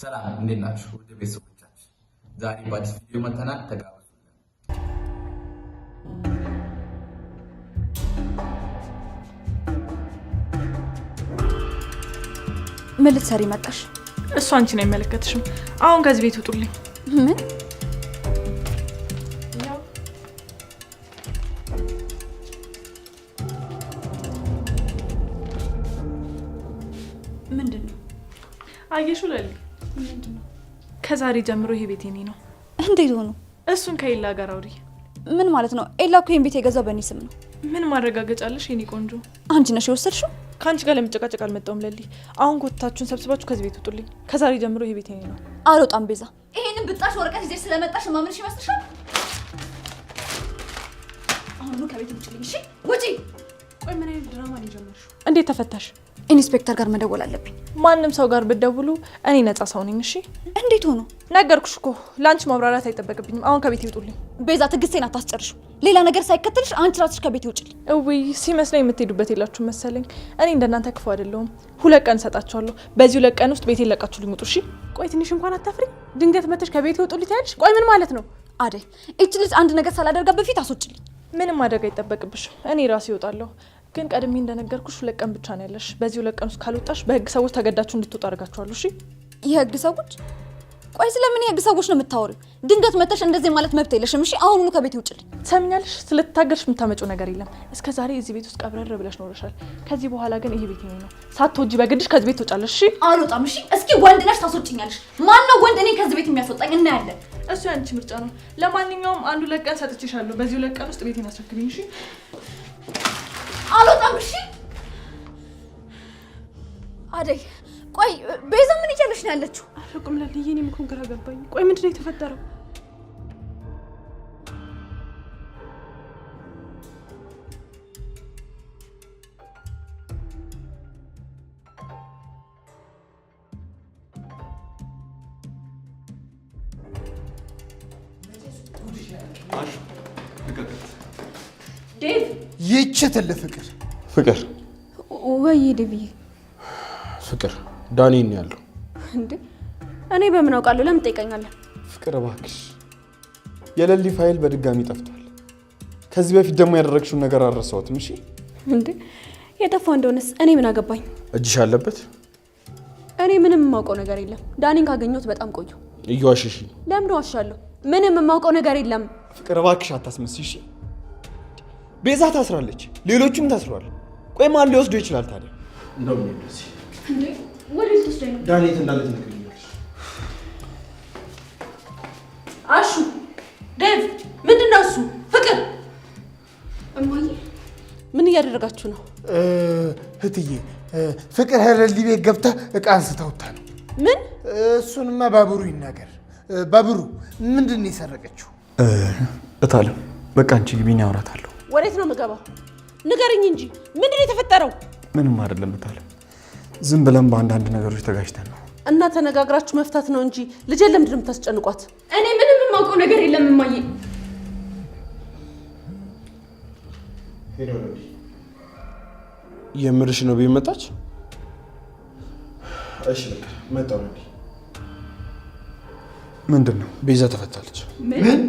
ሰላም እንዴት ናችሁ? ወደ ቤተሰቦቻችን ዛሬ በአዲስ ቪዲዮ መተናል። ተጋበዙልን። ምን ልትሰሪ መጣሽ? እሱ አንቺን አይመለከትሽም። አሁን ከዚህ ቤት ውጡልኝ። ምን? ምንድነው? አየሽው ለሊ፣ ምንድነው? ከዛሬ ጀምሮ ይሄ ቤት የኔ ነው። እንዴት ሆኖ? እሱን ከኤላ ጋር አውሪ። ምን ማለት ነው? ኤላ እኮ ይሄን ቤት የገዛው በእኔ ስም ነው። ምን ማረጋገጫለሽ የኔ ቆንጆ? አንቺ ነሽ የወሰድሽው? ከአንቺ ጋር ለመጨቃጨቅ አልመጣሁም ለሊ። አሁን ኮታችሁን ሰብስባችሁ ከዚህ ቤት ውጡልኝ። ከዛሬ ጀምሮ ይሄ ቤት የኔ ነው። አልወጣም ቤዛ። ይሄንን ብጣሽ ወረቀት ይዘሽ ስለመጣሽ ማምንሽ ይመስልሻል? አሁን ከቤት ውጪልኝ። እሺ ውጪ። ቆይ ምን አይነት ድራማ ነው የጀመርሽው? እንዴት ተፈታሽ? ኢንስፔክተር ጋር መደወል አለብኝ። ማንም ሰው ጋር ብትደውሉ እኔ ነጻ ሰው ነኝ። እሺ እንዴት ሆኖ? ነገርኩሽ እኮ ላንቺ ማብራራት አይጠበቅብኝም። አሁን ከቤት ይውጡልኝ። ቤዛ ትግስቴን አታስጨርሹ። ሌላ ነገር ሳይከተልሽ አንቺ ራስሽ ከቤት ይውጪልኝ። እውይ ሲመስለኝ የምትሄዱበት የላችሁ መሰለኝ። እኔ እንደናንተ ክፉ አይደለሁም። 2 ቀን ሰጣችኋለሁ። በዚህ 2 ቀን ውስጥ ቤቴን ለቃችሁ ሊሙጡ። እሺ ቆይ ትንሽ እንኳን አታፍሪ? ድንገት መተሽ ከቤት ይውጡልኝ ታያለሽ። ቆይ ምን ማለት ነው? አደይ እቺ ልጅ አንድ ነገር ሳላደርጋ በፊት አስወጪልኝ። ምንም ማድረግ አይጠበቅብሽም። እኔ ራሴ እወጣለሁ። ግን ቀድሜ እንደነገርኩሽ 2 ቀን ብቻ ነው ያለሽ። በዚህ 2 ቀን ውስጥ ካልወጣሽ በህግ ሰዎች ተገዳችሁ እንድትወጡ አደርጋችኋለሁ። እሺ የህግ ሰዎች? ቆይ ስለምን የህግ ሰዎች ነው የምታወሪው? ድንገት መተሽ እንደዚህ ማለት መብት የለሽም። እሺ አሁኑኑ ከቤት ይውጪልኝ። ትሰሚኛለሽ? ስለተታገርሽ የምታመጪው ነገር የለም። እስከ ዛሬ እዚህ ቤት ውስጥ ቀብረር ብለሽ ኖረሻል። ከዚህ በኋላ ግን ይሄ ቤት ነው። ሳትወጂ በግድሽ ከዚህ ቤት ትወጫለሽ። እሺ አልወጣም። እሺ እስኪ ወንድ ነሽ ታስወጪኛለሽ። ማን ነው ወንድ እኔን ከዚህ ቤት የሚያስወጣኝ? እናያለን። እሱ ያንቺ ምርጫ ነው። ለማንኛውም አንዱ 2 ቀን ሰጥቼሻለሁ። በዚህ 2 ቀን ውስጥ ቤቴን አስረክቢኝ። እሺ አልወጣም። እሺ አደይ ቆይ ቤዛ ምን እያለሽ ነው ያለችው? አልኩም ለልዬ እኔም እኮ ግራ ገባኝ። ቆይ ምንድን ነው የተፈጠረው? ዴቭ ይችተል ፍቅር ወይ ዴቭዬ ፍቅር ዳኒ ነው ያለው እንዴ? እኔ በምን አውቃለሁ? ለምን ትጠይቀኛለህ? ፍቅር እባክሽ የለሊ ፋይል በድጋሚ ጠፍቷል። ከዚህ በፊት ደግሞ ያደረግሽውን ነገር አልረሳሁትም። እሺ እንዴ የጠፋው እንደሆነስ እኔ ምን አገባኝ? እጅሽ አለበት። እኔ ምንም የማውቀው ነገር የለም። ዳኒን ካገኘሁት በጣም ቆየሁ። እየዋሸሽ ነው። ለምን ዋሻለሁ? ምንም የማውቀው ነገር የለም። ፍቅር እባክሽ አታስመስይ። እሺ ቤዛ ታስራለች፣ ሌሎቹም ታስሯል። ቆይ ማን ሊወስዶ ይችላል ታዲያ? እንደውም እንደዚህ እንዴ ወዴት ትወስደኝ ነው? ዳኒት እንዳለ ትነግሪኛለሽ። አሹ ዴቭ ምንድነው እሱ? ፍቅር እማዬ ምን እያደረጋችሁ ነው? እህትዬ ፍቅር ሄለሊ ቤት ገብታ እቃ አንስታውታ ነው። ምን? እሱንማ ባቡሩ ይናገር። ባቡሩ ምንድን ነው የሰረቀችው? እታለም በቃ አንቺ ግቢኝ፣ አውራታለሁ። ወዴት ነው የምገባው? ንገርኝ እንጂ ምንድን ነው የተፈጠረው? ምንም አይደለም እታለም፣ ዝም ብለን በአንዳንድ ነገሮች ተጋጭተን ነው። እና ተነጋግራችሁ መፍታት ነው እንጂ ልጄን ለምንድን ነው የምታስጨንቋት? እኔ ምንም የማውቀው ነገር የለም እማዬ። የምርሽ ነው ቢመጣች? እሺ በቃ መጣሁ ነው። ምንድን ነው? ቤዛ ተፈታለች። ምን?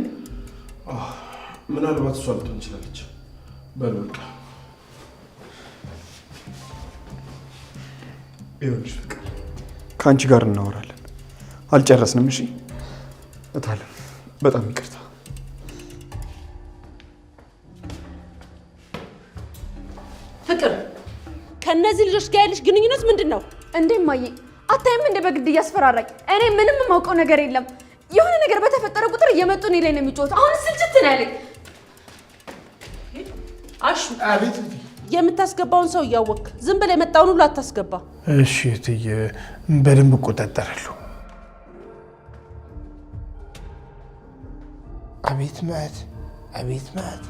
ምናልባት እሷ ልትሆን ትችላለች። በል በቃ ይኸውልሽ ፍቅር ከአንቺ ጋር እናወራለን። አልጨረስንም። እሺ እታለም በጣም ይቅርታ። ፍቅር ከነዚህ ልጆች ጋር ያለሽ ግንኙነት ምንድን ነው? እንዴ እማዬ አታይም እንደ በግድ እያስፈራራኝ? እኔ ምንም የማውቀው ነገር የለም። የሆነ ነገር በተፈጠረ ቁጥር እየመጡ እኔ ላይ ነው የሚጮቱት። አሁን ስልችት ነው ያለኝ። አሹ አቤት። የምታስገባውን ሰው እያወቅህ ዝም ብለህ የመጣውን ሁሉ አታስገባ። እሺ እትዬ በደንብ እቆጣጠራለሁ። አቤት ማለት አቤት ማለት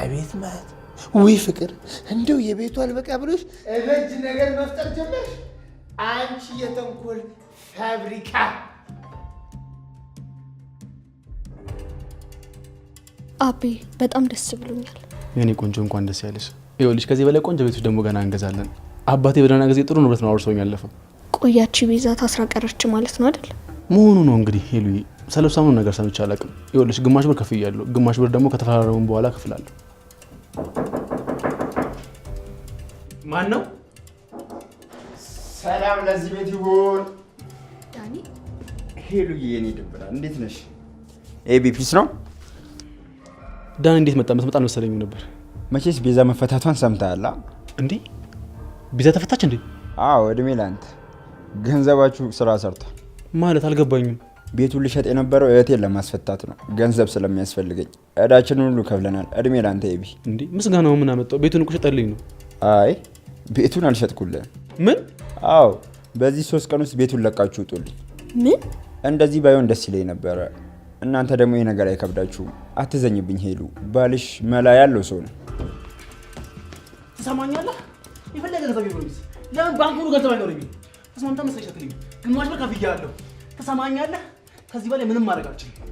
አቤት ማለት። ውይ ፍቅር እንደው የቤቱ አልበቃ ብሎሽ እበጅ ነገር መፍጠር ጀመርሽ። አንቺ የተንኮል ፋብሪካ። አቤ በጣም ደስ ብሎኛል። የኔ ቆንጆ እንኳን ደስ ያለሽ። ይኸውልሽ ከዚህ በላይ ቆንጆ ቤቶች ደግሞ ገና እንገዛለን። አባቴ በደህና ጊዜ ጥሩ ንብረት ነው አውርሶኝ ያለፈው። ቆያቺ ቤዛ ታስራ ቀረች ማለት ነው አይደል? መሆኑ ነው እንግዲህ ሄሉ ሰለብሳሙን ነገር ሰምቼ አላውቅም። ይኸውልሽ ግማሽ ብር ከፍያለሁ፣ ግማሽ ብር ደግሞ ከተፈራረሙን በኋላ ከፍላለሁ። ማን ነው? ሰላም ለዚህ ቤት ይሁን። ዳኒ ሄሉዬ የኔ ድብራ እንዴት ነሽ? ኤቢ ፒስ ነው። ዳኒ እንዴት መጣ? መጣ አልመሰለኝም ነበር። መቼስ ቤዛ መፈታቷን ሰምተሃል እንዴ? ቤዛ ተፈታች እንዴ? አዎ እድሜ ላንተ። ገንዘባችሁ ስራ ሰርቷል ማለት አልገባኝም። ቤቱን ልሸጥ የነበረው እህቴን ለማስፈታት ነው። ገንዘብ ስለሚያስፈልገኝ እዳችንን ሁሉ ከፍለናል። እድሜ ላንተ ኤቢ። እንዴ ምስጋናው ምን አመጣው? ቤቱን እኮ ሸጠልኝ ነው። አይ ቤቱን አልሸጥኩልህም። ምን? አዎ በዚህ 3 ቀን ውስጥ ቤቱን ለቃችሁ ውጡልኝ። ምን? እንደዚህ ባይሆን ደስ ይለኝ ነበረ። እናንተ ደግሞ ይሄ ነገር አይከብዳችሁም። አትዘኝብኝ ሄሉ፣ ባልሽ መላ ያለው ሰው ነው። ትሰማኛለህ? የፈለገ ገንዘብ ይኖርስ ለምን ባንክ ሙሉ ገንዘብ አይኖርም? ተስማምታ መስለሽ አትልኝ። ግማሽ ብር ከፍያለሁ። ትሰማኛለህ? ከዚህ በላይ ምንም ማድረግ አልችልም።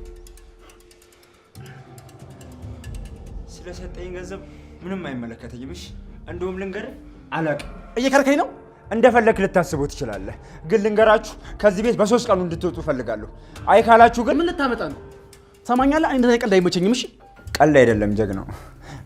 ስለሰጠኝ ገንዘብ ምንም አይመለከተኝም። እሺ እንደውም ልንገርህ፣ አላውቅም። እየከረከኝ ነው። እንደፈለክ ልታስበው ትችላለህ፣ ግን ልንገራችሁ ከዚህ ቤት በ3 ቀኑ እንድትወጡ ፈልጋለሁ። አይ ካላችሁ ግን ምን ልታመጣ ነው? ትሰማኛለህ? እኔ እንደዚህ ቀልድ አይመቸኝም። እሺ ቀልድ አይደለም ጀግናው።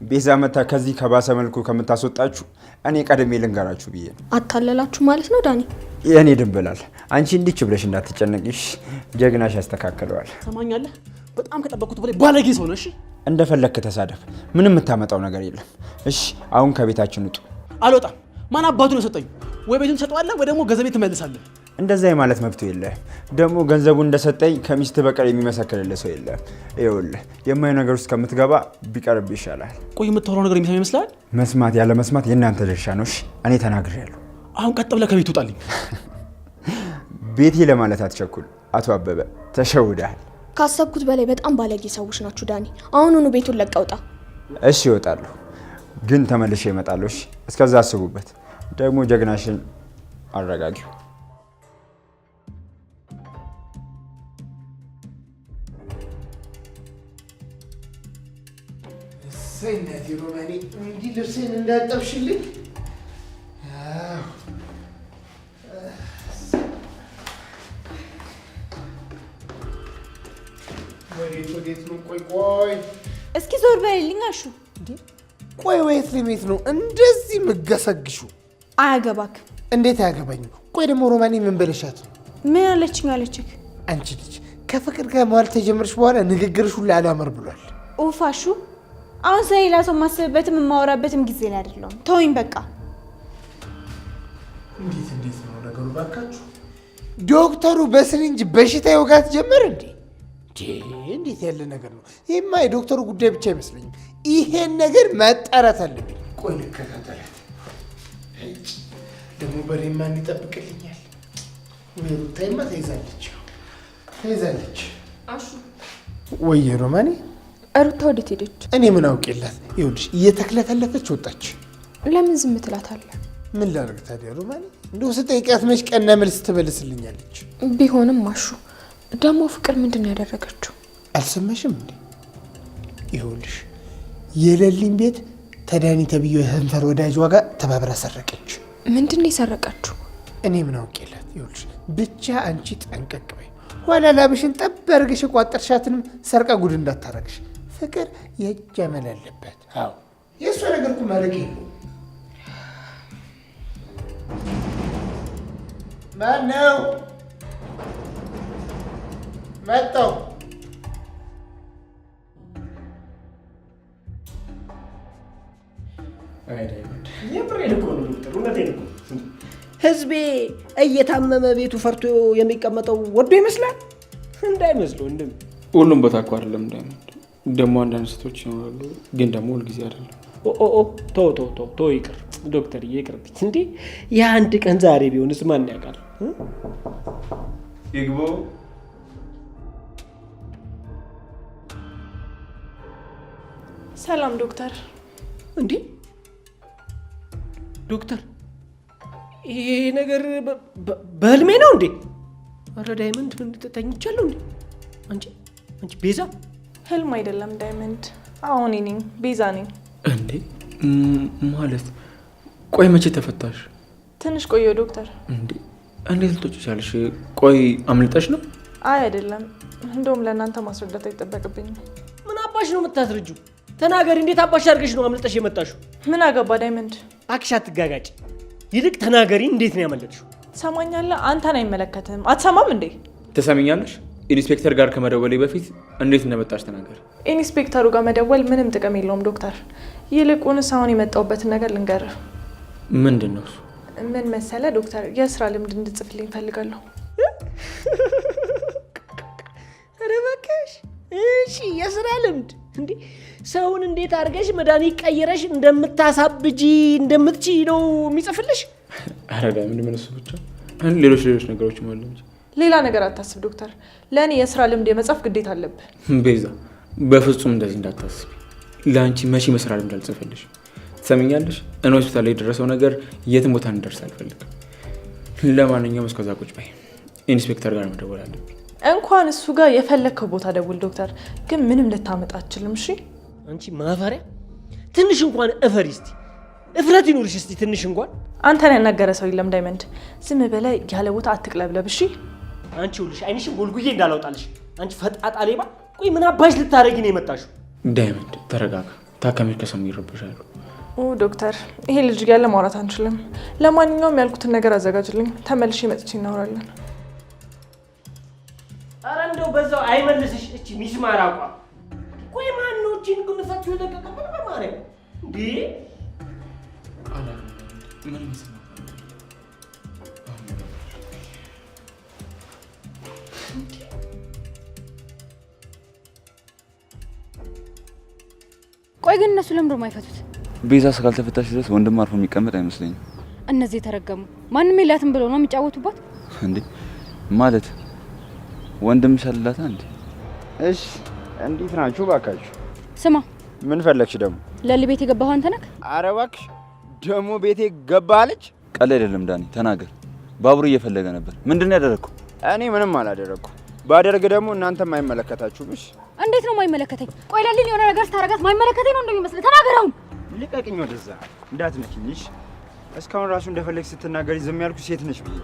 ቤዛ መታ ከዚህ ከባሰ መልኩ ከምታስወጣችሁ እኔ ቀድሜ ልንገራችሁ ብዬ ነው። አታለላችሁ ማለት ነው ዳኒ? የኔ ድንብላል፣ አንቺ እንዲች ብለሽ እንዳትጨነቂሽ፣ ጀግናሽ ያስተካክለዋል። ትሰማኛለህ? በጣም ከጠበቅኩት በላይ ባለጌ ሰው ነህ። እሺ እንደፈለክ ተሳደብ፣ ምንም የምታመጣው ነገር የለም። እሺ አሁን ከቤታችን ውጡ። አልወጣም። ማን አባቱ ነው የሰጠኝ? ወይ ቤቱን ትሰጠዋለህ ወይ ደግሞ ገንዘቤን ትመልሳለህ። እንደዛ የማለት መብቱ የለህም። ደግሞ ገንዘቡ እንደሰጠኝ ከሚስት በቀር የሚመሰክርልህ ሰው የለም። ይኸውልህ የማየው ነገር ውስጥ ከምትገባ ቢቀርብ ይሻላል። ቆይ የምታወራው ነገር የሚሰማ ይመስላል? መስማት ያለ መስማት የእናንተ ድርሻ ነው። እሺ እኔ ተናግሬያለሁ። አሁን ቀጥ ብለህ ከቤት ውጣልኝ። ቤቴ ለማለት አትቸኩል አቶ አበበ፣ ተሸውደሃል። ካሰብኩት በላይ በጣም ባለጌ ሰዎች ናችሁ ዳኒ። አሁኑኑ ቤቱን ለቀውጣ። እሺ እወጣለሁ፣ ግን ተመልሼ እመጣለሁ። እሺ እስከዛ አስቡበት። ደግሞ ጀግናሽን አረጋጊው። ሰይነት ሮማኔ እንዲህ ልብሴን እንዳጠብሽልኝ። ወዴት ነው? ቆይ እስኪ ዞር በልልኝ አሹ። ቆይ ወዴት ነው እንደዚህ ምገሰግሹ? አያገባክ። እንዴት አያገባኝም? ቆይ ደግሞ ሮማኔ ምን በለሻት ነው? ምን አለችኝ? አለችክ? አንቺ ልጅ ከፍቅር ጋር መዋል ተጀመርሽ በኋላ ንግግርሽ ሁሉ አላመር ብሏል። ኡፍ አሹ፣ አሁን ስለሌላ ሰው ማስብበትም የማወራበትም ጊዜ ላይ አይደለም። ተወኝ በቃ። እንዴት ነው ነገሩ? ባካችሁ ዶክተሩ በስሪንጅ በሽታ ይወጋት ጀመር እንዴ? እንዴት ያለ ነገር ነው? ይሄማ የዶክተሩ ጉዳይ ብቻ አይመስለኝም። ይሄን ነገር መጣራት አለብኝ። ቆይ ልከታተላት። ደግሞ በሬማ እንዲጠብቅልኛል። ሩታይማ ተይዛለች። አሹ ወይ ሮማኔ፣ ሩታ ወዴት ሄደች? እኔ ምን አውቄላት? ይኸውልሽ እየተክለፈለፈች ወጣች። ለምን ዝም ትላታለህ? ምን ላድርግ ታዲያ ሮማኔ? እንደው ስጠይቃት መች ቀና መልስ ትመልስልኛለች። ቢሆንም አሹ ደግሞ ፍቅር ምንድን ነው ያደረገችው? አልሰማሽም እንዴ? ይኸውልሽ የሌሊን ቤት ተዳኒ ተብዬው የህንፈር ወዳጅ ዋጋ ተባብራ ሰረቀች። ምንድን ነው የሰረቀችው? እኔ ምን አውቄላት? ይኸውልሽ ብቻ አንቺ ጠንቀቅ በይ። ኋላ ላብሽን ጠብ አድርገሽ ቋጠርሻትንም ሰርቃ ጉድ እንዳታረግሽ። ፍቅር የእጅ አመል አለበት። አዎ የእሷ ነገር እኮ ማለቅ የለውም። ማነው መጣው? ህዝቤ እየታመመ ቤቱ ፈርቶ የሚቀመጠው ወዶ ይመስላል። እንዳይመስለው እንደ ሁሉም ቦታ እኮ አይደለም። ደግሞ አንዳንድ ስቶች ይኖራሉ፣ ግን ደግሞ ሁልጊዜ አይደለም። ቶ ይቅር ዶክተር ይቅርብኝ። እንዴ የአንድ ቀን ዛሬ ቢሆንስ ማን ያውቃል? ይግቡ። ሰላም ዶክተር። እንዴ ዶክተር፣ ይሄ ነገር በህልሜ ነው እንዴ? ኧረ ዳይመንድ ተኝቻለሁ እንዴ? አንቺ ቤዛ? ህልም አይደለም ዳይመንድ፣ አሁን ነኝ ቤዛ ነኝ። እንዴ ማለት ቆይ መቼ ተፈታሽ? ትንሽ ቆየሁ ዶክተር። እንዴ እንዴት ልትወጪ ቻልሽ? ቆይ አምልጠሽ ነው? አይ አይደለም፣ እንደውም ለእናንተ ማስረዳት አይጠበቅብኝም። ምን አባሽ ነው የምታስረጂው? ተናገሪ። እንዴት አባሽ አድርገሽ ነው አምልጠሽ የመጣሽው? ምን አገባ ዳይመንድ? አክሽ አትጋጋጭ። ይልቅ ተናገሪ፣ እንዴት ነው ያመለጥሽው? ትሰማኛለህ? አንተን አይመለከትም። አትሰማም እንዴ? ትሰሚኛለሽ? ኢንስፔክተር ጋር ከመደወሌ በፊት እንዴት እንደመጣሽ ተናገር። ኢንስፔክተሩ ጋር መደወል ምንም ጥቅም የለውም ዶክተር። ይልቁንስ አሁን የመጣሁበትን ነገር ልንገርህ። ምንድን ነው እሱ? ምን መሰለ ዶክተር፣ የስራ ልምድ እንድጽፍልኝ እፈልጋለሁ። ኧረ እባክሽ! እሺ የስራ ልምድ እንዴ? ሰውን እንዴት አድርገሽ መድኃኒት ቀይረሽ እንደምታሳብጂ እንደምትችይ ነው የሚጽፍልሽ? ኧረ ምን እሱ ብቻ፣ ሌሎች ነገሮችም አሉ እንጂ። ሌላ ነገር አታስብ ዶክተር። ለእኔ የስራ ልምድ የመጻፍ ግዴታ አለብህ። ቤዛ በፍጹም እንደዚህ እንዳታስቢ። ለአንቺ መቼ መስራ ልምድ አልጽፈልሽ። ትሰሚኛለሽ? እኔ ሆስፒታል ላይ የደረሰው ነገር የትም ቦታ እንደርስ አልፈልግም። ለማንኛውም እስከዛ ቁጭ በይ። ኢንስፔክተር ጋር መደወል አለብኝ። እንኳን እሱ ጋር የፈለግከው ቦታ ደውል ዶክተር፣ ግን ምንም ልታመጣ አትችልም። እሺ አንቺ ማፈሪያ፣ ትንሽ እንኳን እፈሪ እስቲ። እፍረት ይኑርሽ እስቲ ትንሽ እንኳን። አንተን ያናገረ ሰው የለም ዳይመንድ። ዝም በላይ ያለ ቦታ አትቅለብለብ። እሺ አንቺ ሁልሽ አይንሽን ጎልጉዬ እንዳላውጣልሽ አንቺ ፈጣጣ ሌባ። ቆይ ምን አባሽ ልታረጊ ነው የመጣሽው? ዳይመንድ ተረጋጋ። ታካሚዎች ከሰሙ ይረበሻሉ። ዶክተር ይሄ ልጅ ያለ ማውራት አንችልም። ለማንኛውም ያልኩትን ነገር አዘጋጅልኝ፣ ተመልሼ መጥቼ እናወራለን። ኧረ እንደው በዛው አይመልስሽ እቺ ሚስማር አቋም። ቆይ ማን ነው እቺን ግን ፈትዮ የለቀቀበት? በማርያም እንዴ! ምን ይመስላል? ቆይ ግን እነሱ ለምን ነው አይፈቱት? ቤዛ እስካልተፈታሽ ድረስ ወንድም አርፎ የሚቀመጥ አይመስለኝም። እነዚህ የተረገሙ ማንም የላትም ብለው ነው የሚጫወቱባት እንዴ? ማለት ወንድም ሸልላታ እንዴ? እሺ እንዴት ናችሁ ባካችሁ? ስማ፣ ምን ፈለግሽ ደግሞ? ለሊ ቤት የገባኸው አንተ ነህ? ኧረ እባክሽ ደግሞ ቤቴ ገባ አለች። ቀል አይደለም ዳኒ፣ ተናገር። ባቡር እየፈለገ ነበር። ምንድን ነው ያደረግኩ? እኔ ምንም አላደረግኩ። ባደርግ ደግሞ እናንተም አይመለከታችሁም። እሺ እንዴት ነው የማይመለከተኝ? ቆይ ለሊን የሆነ ነገር ስታረጋት ማይመለከተኝ ነው እንደሚመስል ተናገረው። ልቀቅኝ፣ ወደዛ እንዳትነኪኝ። እሺ እስካሁን ራሱ እንደፈለግሽ ስትናገሪ ዝም ያልኩ ሴት ነሽ ብዬ።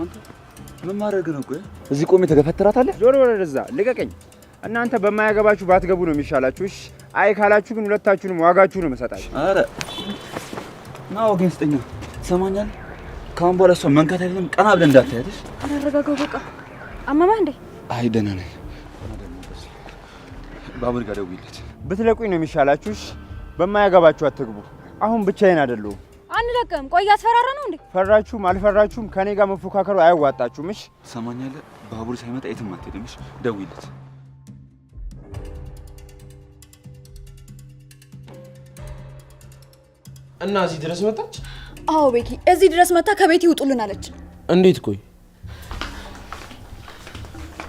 አንተ ምን ማድረግ ነው? ቆይ እዚህ ቆሜ ተገፈትራታለህ? ዞር ወደዛ፣ ልቀቅኝ። እናንተ በማያገባችሁ ባትገቡ ነው የሚሻላችሁ። እሺ አይ ካላችሁ ግን ሁለታችሁንም ዋጋችሁ ነው መሰጣችሁ። አረ ና ወገን ስጠኛ። ትሰማኛለህ? ካሁን በኋላ እሷ መንካት አይደለም ቀና ብለን እንዳታያለሽ። አረጋጋው። በቃ አመመህ እንዴ? አይ ደህና ነኝ። ባቡር ጋር ደውይለት። ብትለቁኝ ነው የሚሻላችሁ። እሺ በማያገባችሁ አትግቡ። አሁን ብቻዬን አይደለሁም። አንለቅም። ቆይ ያስፈራራ ነው እንዴ? ፈራችሁም አልፈራችሁም ከኔ ጋር መፎካከሩ አያዋጣችሁም። እሺ ትሰማኛለህ? ባቡር ሳይመጣ የትም አትሄድም። እሺ ደውይለት። እና እዚህ ድረስ መጣች? አዎ ቤኪ እዚህ ድረስ መጣ። ከቤት ይውጡልን አለች። እንዴት? ቆይ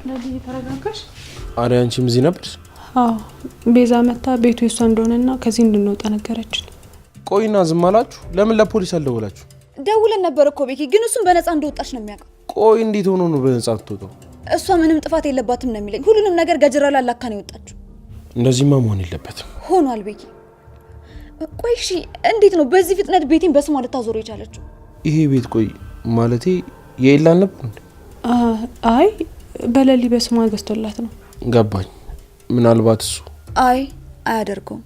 ለዚህ ተረጋጋሽ? አረ አንቺም እዚህ ነበርሽ? አዎ ቤዛ መጣ ቤቱ የሷ እንደሆነና ከዚህ እንድንወጣ ነገረችን። ቆይና ዝም አላችሁ? ለምን ለፖሊስ አልደወላችሁ? ደውለን ነበር እኮ ቤኪ፣ ግን እሱም በነፃ እንደወጣች ነው የሚያውቀው። ቆይ እንዴት ሆኖ ነው በነፃ ትወጣው? እሷ ምንም ጥፋት የለባትም ነው የሚለኝ። ሁሉንም ነገር ገጅራ ላላካ ነው የወጣችው። እንደዚህማ መሆን የለበትም። ሆኗል ቤኪ። ቆይ እሺ እንዴት ነው በዚህ ፍጥነት ቤቴን በስሟ ልታዞር የቻለችው? ይሄ ቤት ቆይ ማለቴ የኤላን ነበር እንዴ? አይ በለሊ በስሟ ገዝቶላት ነው። ገባኝ። ምናልባት እሱ አይ አያደርገውም።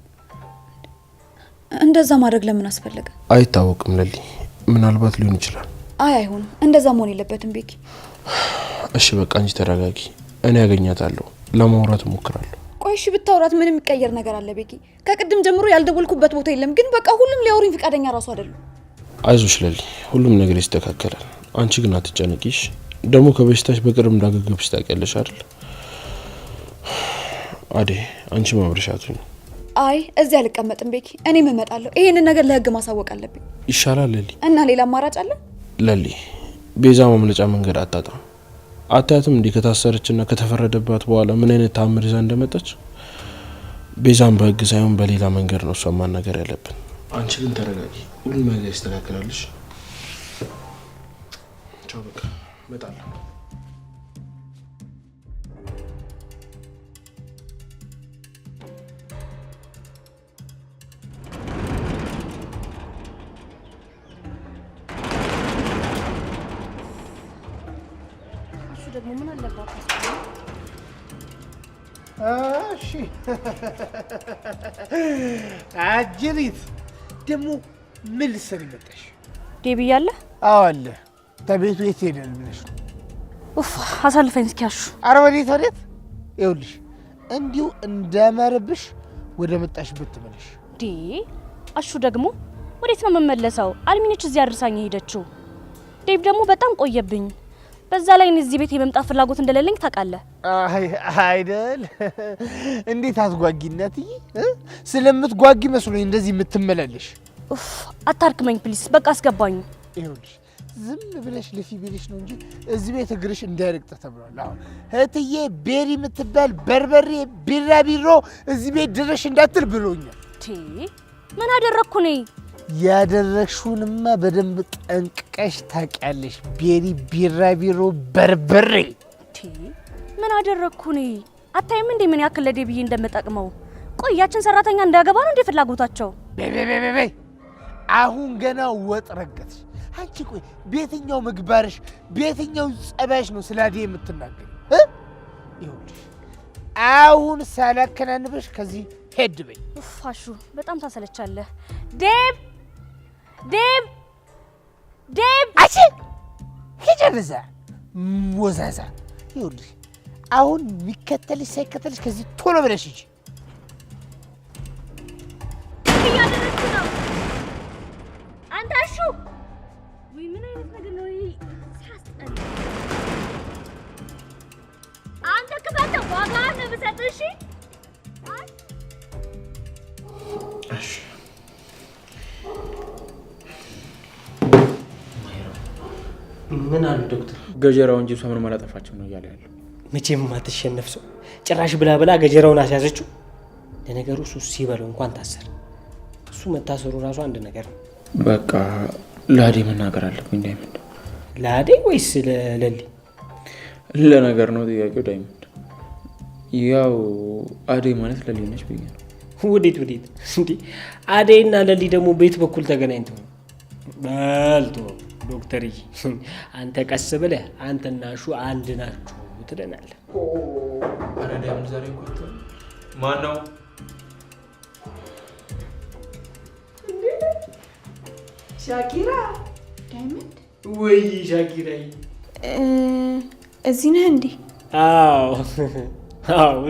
እንደዛ ማድረግ ለምን አስፈለገ? አይታወቅም ለሊ፣ ምናልባት ሊሆን ይችላል። አይ አይሆንም፣ እንደዛ መሆን የለበትም ቤኪ። እሺ በቃ እንጂ ተረጋጊ። እኔ ያገኛታለሁ፣ ለማውራት እሞክራለሁ። ቆይ እሺ ብታወራት ምንም የሚቀየር ነገር አለ ቤኪ? ከቅድም ጀምሮ ያልደወልኩበት ቦታ የለም፣ ግን በቃ ሁሉም ሊያወሩኝ ፍቃደኛ ራሱ አይደሉም። አይዞሽ ለሊ፣ ሁሉም ነገር ይስተካከላል። አንቺ ግን አትጨነቂሽ። ደግሞ ከበሽታሽ በቅርብ እንዳገገብሽ ታውቂያለሽ አይደል? አዴ አንቺ ማብረሻቱኝ። አይ እዚህ አልቀመጥም ቤኪ፣ እኔም እመጣለሁ። ይሄንን ነገር ለህግ ማሳወቅ አለብኝ። ይሻላል ለሊ። እና ሌላ አማራጭ አለ? ለሊ ቤዛ ማምለጫ መንገድ አታጣም። አታያትም እንዲህ ከታሰረችና ከተፈረደባት በኋላ ምን አይነት ታምር ይዛ እንደመጣች? ቤዛን በህግ ሳይሆን በሌላ መንገድ ነው እሷን ማናገር ያለብን። አንቺ ግን ተረጋጊ፣ ሁሉም ነገር ይስተካከላልሽ። ቻው በቃ እመጣለሁ። ደግሞ ምን አለባት? እሺ አጅሪት ደግሞ ምን ልትሰሪ መጣሽ? ዴቢ እያለ? አዎ አለ። ተቤቱ የት ሄደን ብለሽ ነው? ኡፍ አሳልፈኝ እስኪ አሹ። ኧረ ወዴት ወዴት? ይኸውልሽ እንዲሁ እንደመረብሽ ወደ መጣሽበት ትመለሽ። ዴ አሹ ደግሞ ወዴት ነው የምመለሰው? አልሚነች እዚህ አድርሳኝ ሄደችው። ዴብ ደግሞ በጣም ቆየብኝ። በዛ ላይ እዚህ ቤት የመምጣት ፍላጎት እንደሌለኝ ታውቃለህ አይደል? እንዴት አትጓጊነትዬ? ስለምትጓጊ መስሎኝ እንደዚህ የምትመላለሽ። ኡፍ አታርክመኝ ፕሊስ፣ በቃ አስገባኝ። ይኸውልሽ ዝም ብለሽ ልፊ ቢልሽ ነው እንጂ እዚህ ቤት እግርሽ እንዳይረግጥ ተብሏል። አሁን እህትዬ ቤሪ የምትባል በርበሬ ቢራቢሮ እዚህ ቤት ድረሽ እንዳትል ብሎኛል። ምን አደረግኩ እኔ? ያደረግሽውንማ በደንብ ጠንቅቀሽ ታውቂያለሽ። ቤሪ ቢራቢሮ በርበሬ። ምን አደረግኩ እኔ? አታይም እንዴ ምን ያክል ለዴብዬ እንደምጠቅመው? ቆይ ያችን ሰራተኛ እንዳገባ ነው እንዴ ፍላጎታቸው? በይ አሁን ገና ወጥ ረገጥሽ አንቺ። ቆይ በየትኛው ምግባርሽ በየትኛው ጸባይሽ ነው ስላዴ የምትናገሪ? ይኸውልሽ አሁን ሳላከናንበሽ ከዚህ ሄድ በይ። አሹ በጣም ታሰለቻለህ። ዴብ አንቺ ሂጂ በዛ ሞዛዛ። ይኸውልሽ አሁን የሚከተልሽ ሳይከተልሽ ከዚህ ቶሎ ብለሽ ሂጂ። እያደረግኩ ነው አንተ አሹ። ወይ ምን አይነት ነገር ነው ይሄ? ሲያስጠላ። አንተ ክፈተው፣ ዋጋ ነው የምሰጥህ። እሺ እሺ ምን አሉ ዶክተር? ገጀራው እንጂ እሷ ምንም አላጠፋችም ነው እያለ ያለው። መቼም ማትሸነፍ ሰው ጭራሽ ብላ ገጀራውን አስያዘችው። ለነገሩ እሱ ሲበለው እንኳን ታሰረ። እሱ መታሰሩ ራሱ አንድ ነገር ነው። በቃ ለአዴ መናገር አለብኝ። ዳይመንድ ለአዴ ወይስ ለለሊ? ለነገር ነው ጥያቄው ዳይመንድ። ያው አዴ ማለት ለሊ ነች ብዬ ነው። ወዴት እንዴ? አዴና ለሊ ደግሞ ቤት በኩል ተገናኝተው በልቶ ዶክተርዬ አንተ ቀስ ብለህ አንተና ሹ አንድ ናችሁ ትለናለህ። አረ ዳይመንድ ዛሬ እኮ ማን ነው? ሻኪራ ዳይመንድ። ወይ ሻኪራይ እዚህ ነህ እንዴ? አዎ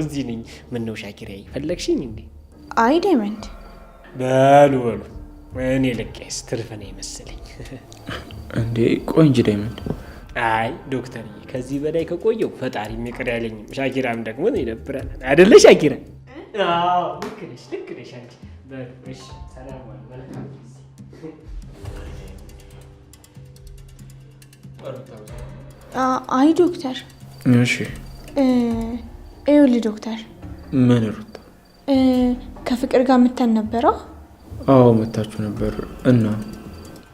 እዚህ ነኝ። ምን ነው ሻኪራይ ፈለግሽኝ እንዴ? አይ ዳይመንድ። በሉ እኔ ልቄስ ትርፍ ነው መሰለኝ። እንዴ ቆይ እንጂ ዳይመንድ። አይ ዶክተርዬ ከዚህ በላይ ከቆየው ፈጣሪ ይቅር አይለኝም። ሻኪራም ደግሞ ይደብራል አይደለ ሻኪራ? አዎ ልክ ነሽ አንቺ። በሉ እሺ ሰላም መልካም ጊዜ። አይ ዶክተር። እሺ ይኸውልህ ዶክተር። ምን ሩታ? ከፍቅር ጋር መተን ነበረው? አዎ መታችሁ ነበር። እና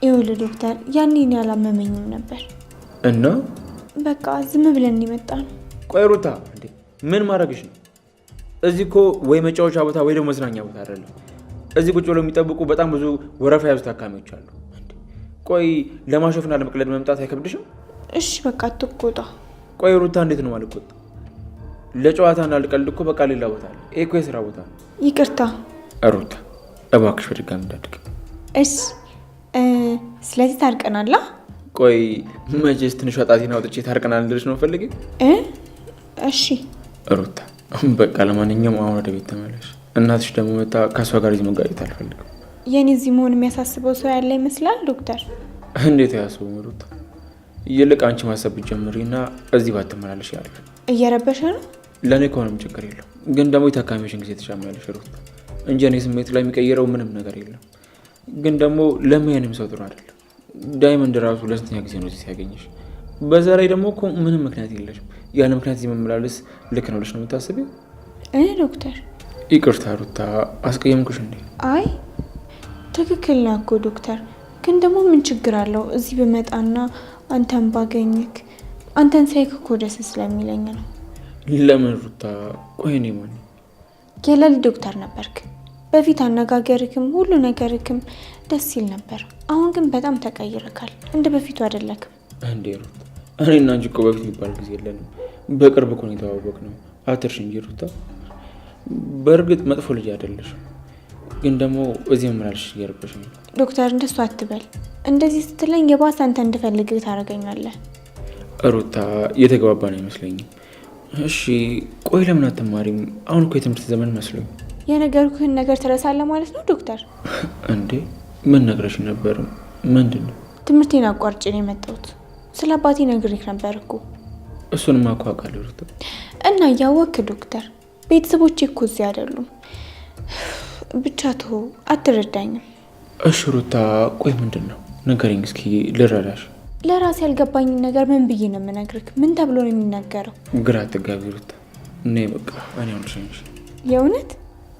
ይኸውልህ ዶክተር ያኔ እኔ አላመመኝም ነበር እና በቃ ዝም ብለን ይመጣ ነው። ቆይ ሩታ እንዴ ምን ማድረግሽ ነው? እዚህ እኮ ወይ መጫወቻ ቦታ ወይ ደግሞ መዝናኛ ቦታ አይደለም። እዚህ ቁጭ ብለው የሚጠብቁ በጣም ብዙ ወረፋ ያዙ ታካሚዎች አሉ። ቆይ ለማሾፍና ለመቅለድ መምጣት አይከብድሽም? እሺ በቃ አትቆጣ። ቆይ ሩታ እንዴት ነው ማልቆጣ? ለጨዋታና ለቀልድ እኮ በቃ ሌላ ቦታ አለ። ይሄ እኮ የስራ ቦታ ነው። ይቅርታ ሩታ እባክሽ በድጋሚ እንዳትደግ። እሺ ስለዚህ ታርቀናላ? ቆይ መቼስ ትንሿ ጣቴን አውጥቼ ታርቀናል ልልሽ ነው ፈልጊ? እሺ ሩታ በቃ ለማንኛውም አሁን ወደ ቤት ተመለሽ። እናትሽ ደግሞ መጣ ከሷ ጋር እዚህ መጋጨት አልፈልግም። የኔ እዚህ መሆን የሚያሳስበው ሰው ያለ ይመስላል ዶክተር? እንዴት ያስቡ ሩታ? ይልቅ አንቺ ማሰብ ብትጀምሪና እዚህ ባትመላለሽ ያልኩ። እየረበሸ ነው? ለእኔ ከሆነም ችግር የለው፣ ግን ደግሞ የታካሚዎችን ጊዜ ተሻማለሽ ሩታ እንጂ እኔ ስሜት ላይ የሚቀይረው ምንም ነገር የለም። ግን ደግሞ ለማየንም ሰው ጥሩ አይደለም። ዳይመንድ ራሱ ለስንተኛ ጊዜ ነው እዚህ ሲያገኝሽ? በዛ ላይ ደግሞ እኮ ምንም ምክንያት የለሽም። ያለ ምክንያት እዚህ መመላለስ ልክ ነው ብለሽ ነው የምታስቢው? ዶክተር ይቅርታ ሩታ አስቀየምኩሽ እንዴ? አይ ትክክል ነው እኮ ዶክተር፣ ግን ደግሞ ምን ችግር አለው እዚህ ብመጣና አንተን ባገኝክ? አንተን ሳይክ እኮ ደስ ስለሚለኝ ነው። ለምን ሩታ? ቆይ እኔ ማን? የለሊ ዶክተር ነበርክ በፊት። አነጋገርክም ሁሉ ነገርክም ደስ ይል ነበር። አሁን ግን በጣም ተቀይረካል። እንደ በፊቱ አይደለክም። እንዴ ሩታ እኔና አንቺ እኮ በፊት የሚባል ጊዜ የለንም። በቅርብ እኮ ነው የተዋወቅነው። አትርሽ እንጂ ሩታ። በእርግጥ መጥፎ ልጅ አይደለሽም፣ ግን ደግሞ እዚህ መመላለሽ እያረበሽ ነው። ዶክተር እንደሱ አትበል። እንደዚህ ስትለኝ የባሰ አንተ እንድፈልግ ታደርገኛለህ። ሩታ እየተግባባ ነው አይመስለኝም። እሺ ቆይ ለምን አትማሪም? አሁን እኮ የትምህርት ዘመን መስሎኝ። የነገርኩህን ነገር ትረሳለህ ማለት ነው ዶክተር? እንዴ ምን ነግረሽ ነበር? ምንድን ነው? ትምህርቴን አቋርጬ ነው የመጣሁት። ስለ አባቴ ነግሬህ ነበር እኮ። እሱንም እኮ አውቃለሁ ሩታ። እና እያወቅህ ዶክተር፣ ቤተሰቦቼ እኮ እዚህ አይደሉም። ብቻ ተው፣ አትረዳኝም። እሺ ሩታ ቆይ ምንድን ነው ንገረኝ እስኪ ልረዳሽ። ለራሴ ያልገባኝን ነገር ምን ብዬ ነው የምነግርህ? ምን ተብሎ ነው የሚነገረው? ግራ አትጋቢ ሩታ። እኔ በቃ እኔ አልሽኝሽ። የእውነት?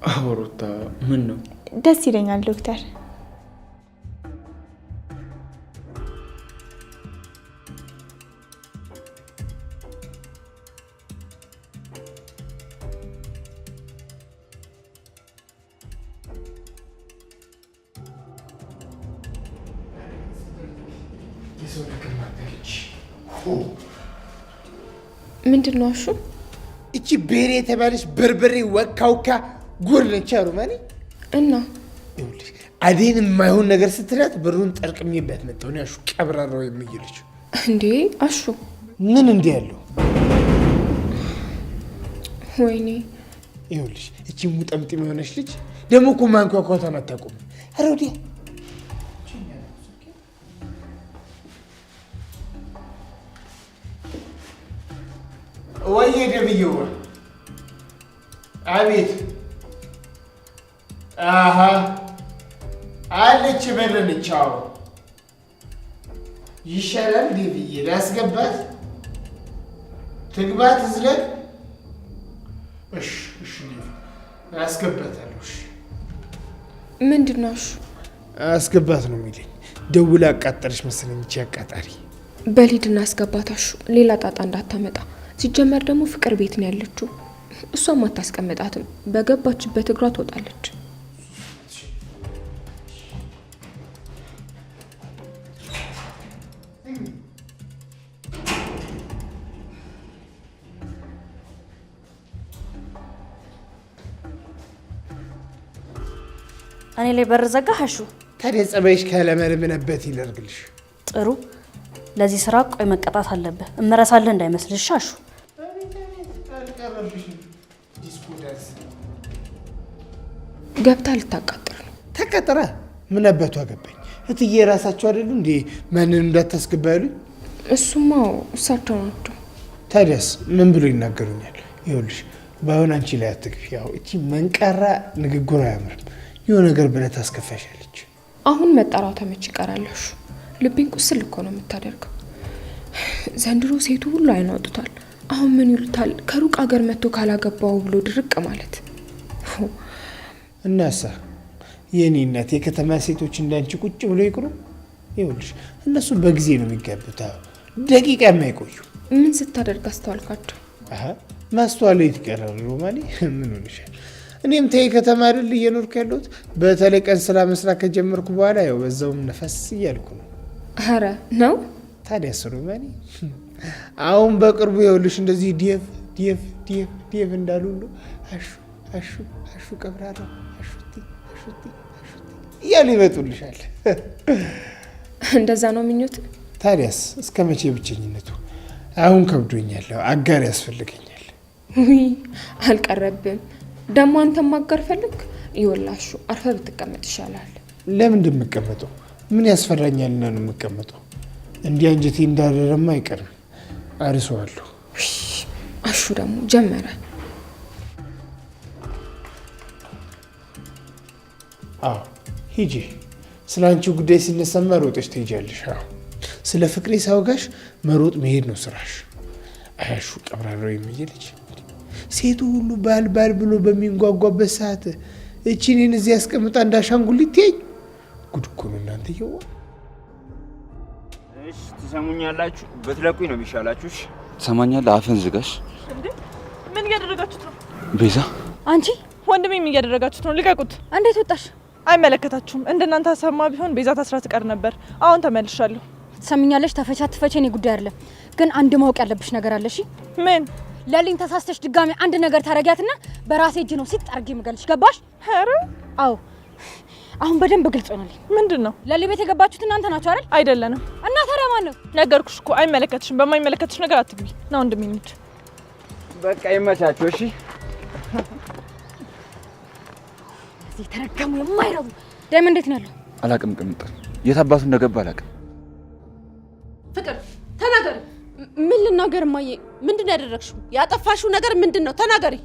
አዎ ሩታ። ምን ነው? ደስ ይለኛል ዶክተር። ምንድን ነው እሱ? እቺ ቤሬ የተባለች በርበሬ ወካውካ ጉር ነች አሉ ማኒ። እና ይኸውልሽ አዴን የማይሆን ነገር ስትላት ብሩን ጠርቅሜበት መጣሁ። አሹ ቀብራራው የሚይልሽ እንዴ? አሹ ምን እንዴ ያለው? ወይኔ ይኸውልሽ እቺ ሙጠምጥም የሆነች ልጅ ደግሞ እኮ ማንኳኳቷን አታውቁም። ኧረ ወዲያ ወይ ደብየው አቤት። አሃ አለች በለነች። አዎ ይሻላል ደብዬ ላስገባት። ትግባት ዝለቅ። እሺ እሺ አስገባታለሁ። እሺ ምንድን ነው? እሺ አስገባት ነው የሚለኝ። ደውላ አቃጠለች መሰለኝ እቺ አቃጣሪ። በሊድና አስገባታሽ። ሌላ ጣጣ እንዳታመጣ። ሲጀመር ደግሞ ፍቅር ቤት ነው ያለችው። እሷም አታስቀምጣትም። በገባችበት እግሯ ትወጣለች። እኔ ላይ በር ዘጋህ አሹ። ታዲያ ጸባይሽ ካለመለመነበት ይለርግልሽ። ጥሩ። ለዚህ ስራ ቆይ መቀጣት አለብህ። እመረሳለህ እንዳይመስልሽ አሹ። ገብታ ልታቃጥር ነው። ተቀጥራ ምን አባቷ ገባኝ። እትዬ ራሳቸው አይደሉ እንዴ ማንን እንዳታስገባ ያሉኝ? እሱማ እሳቸው ናቸው። ታዲያስ ምን ብሎ ይናገሩኛል? ይኸውልሽ ባይሆን አንቺ ላይ አትግፊ። ያው እቺ መንቀራ ንግግሯ አያምርም። የሆነ ነገር ብለህ ታስከፋሻለች። አሁን መጠራቷ መች ይቀራለሽ? ልቤን ቁስል እኮ ነው የምታደርገው። ዘንድሮ ሴቱ ሁሉ አይን አውጥቷል። አሁን ምን ይሉታል? ከሩቅ ሀገር መጥቶ ካላገባው ብሎ ድርቅ ማለት። እናሳ የኔ እናት የከተማ ሴቶች እንዳንቺ ቁጭ ብሎ ይቅሩ። ይኸውልሽ እነሱ በጊዜ ነው የሚጋቡት፣ ደቂቃ የማይቆዩ። ምን ስታደርግ አስተዋልካቸው? ማስተዋል የት ይቀራል? ሮማኔ ምን ሆነሻል? እኔም ተይ ከተማ አይደል እየኖርኩ ያለሁት። በተለይ ቀን ስራ መስራት ከጀመርኩ በኋላ ያው በዛውም ነፈስ እያልኩ ነው። ኧረ ነው ታዲያ ሮማኔ። አሁን በቅርቡ ይኸውልሽ እንደዚህ ዲፍ ዲፍ ዲፍ ዲፍ እንዳሉ ሁሉ አሹ አሹ አሹ ቀብራራ አሹቲ አሹቲ አሹቲ እያሉ ይመጡልሻል። እንደዛ ነው ምኞት። ታዲያስ እስከ መቼ ብቸኝነቱ? አሁን ከብዶኛል። አጋር ያስፈልገኛል። ውይ አልቀረብም። ደግሞ አንተም አጋር ፈልግ። ይወላሹ አርፈ ብትቀመጥ ይሻላል። ለምን እንደምቀመጠው? ምን ያስፈራኛልና ነው የምቀመጠው? እንዲህ አንጀቴ እንዳደረማ አይቀርም። አርሰዋለሁ። አሹ ደግሞ ጀመረ። አዎ ሂጂ። ስለ አንቺ ጉዳይ ሲነሳማ ሮጠሽ ትሄጃለሽ። አዎ ስለ ፍቅሬ ሳውጋሽ መሮጥ መሄድ ነው ስራሽ። አያሹ ቀብራራው የሚልጅ ሴቱ ሁሉ ባል ባል ብሎ በሚንጓጓበት ሰዓት እቺን እዚህ ያስቀምጣ እንዳሻንጉሊት ትይኝ። ጉድ እኮ ነው እናንተ ይዋ። እሺ ትሰሙኛላችሁ? በትለቁኝ ነው የሚሻላችሁ። እሺ ትሰማኛለህ? አፍን ዝጋሽ። እንዴ ምን እያደረጋችሁት ነው? ቤዛ አንቺ ወንድሜ ምን እያደረጋችሁት ነው? ልቀቁት። እንዴት ወጣሽ? አይመለከታችሁም። እንደናንተ ሀሳብማ ቢሆን ቤዛ ታስራ ትቀር ነበር። አሁን ተመልሻለሁ። ትሰሚኛለሽ? ተፈቻትፈች እኔ ጉዳይ አይደለም። ግን አንድ ማወቅ ያለብሽ ነገር አለ። እሺ? ምን? ለሊን ተሳስተሽ ድጋሚ አንድ ነገር ታረጊያትና በራሴ እጅ ነው ሲጣርጊ ምገልሽ። ገባሽ? ኧረ አዎ። አሁን በደንብ ግልጽ ሆነልኝ። ምንድነው? ለሊ ቤት የገባችሁት እናንተ ናችሁ አይደል? አይደለንም። እና ታዲያ ማን ነው? ነገርኩሽ እኮ አይመለከትሽም። በማይመለከትሽ ነገር አትግቢ። ና ወንድሜ እንሂድ። በቃ ይመቻችሁ። እሺ እዚህ ተረገሙ የማይረቡ ዳይመንድ እንዴት ነው ያለው? አላቅም። ቅምጥል የት አባቱ እንደገባ አላቅም። ፍቅር ተናገሪ። ምን ልናገር? ማየ ምንድነው ያደረግሽው? ያጠፋሽው ነገር ምንድነው? ተናገሪ።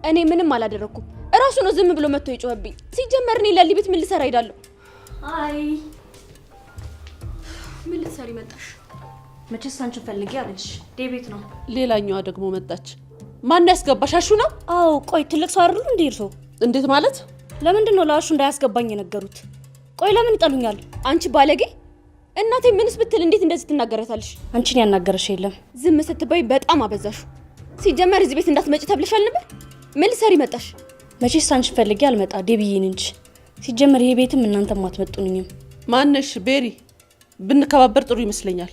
እኔ ምንም አላደረኩም። እራሱ ነው ዝም ብሎ መጥቶ የጮህብኝ። ሲጀመር እኔ ለሊ ቤት ምን ልሰራ ሄዳለሁ? አይ ምን ልትሰሪ መጣሽ? መቼስ አንቺን ፈልጌ አለሽ። ዴቤት ነው። ሌላኛዋ ደግሞ መጣች። ማን ያስገባሽ? አሹ ነው? አዎ። ቆይ ትልቅ ሰው አይደሉ እንዴ እርሶ? እንዴት ማለት? ለምንድን ነው ለአሹ እንዳያስገባኝ የነገሩት? ቆይ ለምን ይጠሉኛል? አንቺ ባለጌ! እናቴ ምንስ ብትል እንዴት እንደዚህ ትናገረታለሽ? አንቺን ያናገረሽ የለም። ዝም ስትባይ በጣም አበዛሹ። ሲጀመር እዚህ ቤት እንዳትመጪ ተብለሻል ነበር። ምን ልትሰሪ መጣሽ? መቼስ አንቺን ፈልጌ አልመጣ ዴብዬን እንጂ። ሲጀመር ይሄ ቤትም እናንተም አትመጡኝም። ማነሽ? ቤሪ። ብንከባበር ጥሩ ይመስለኛል።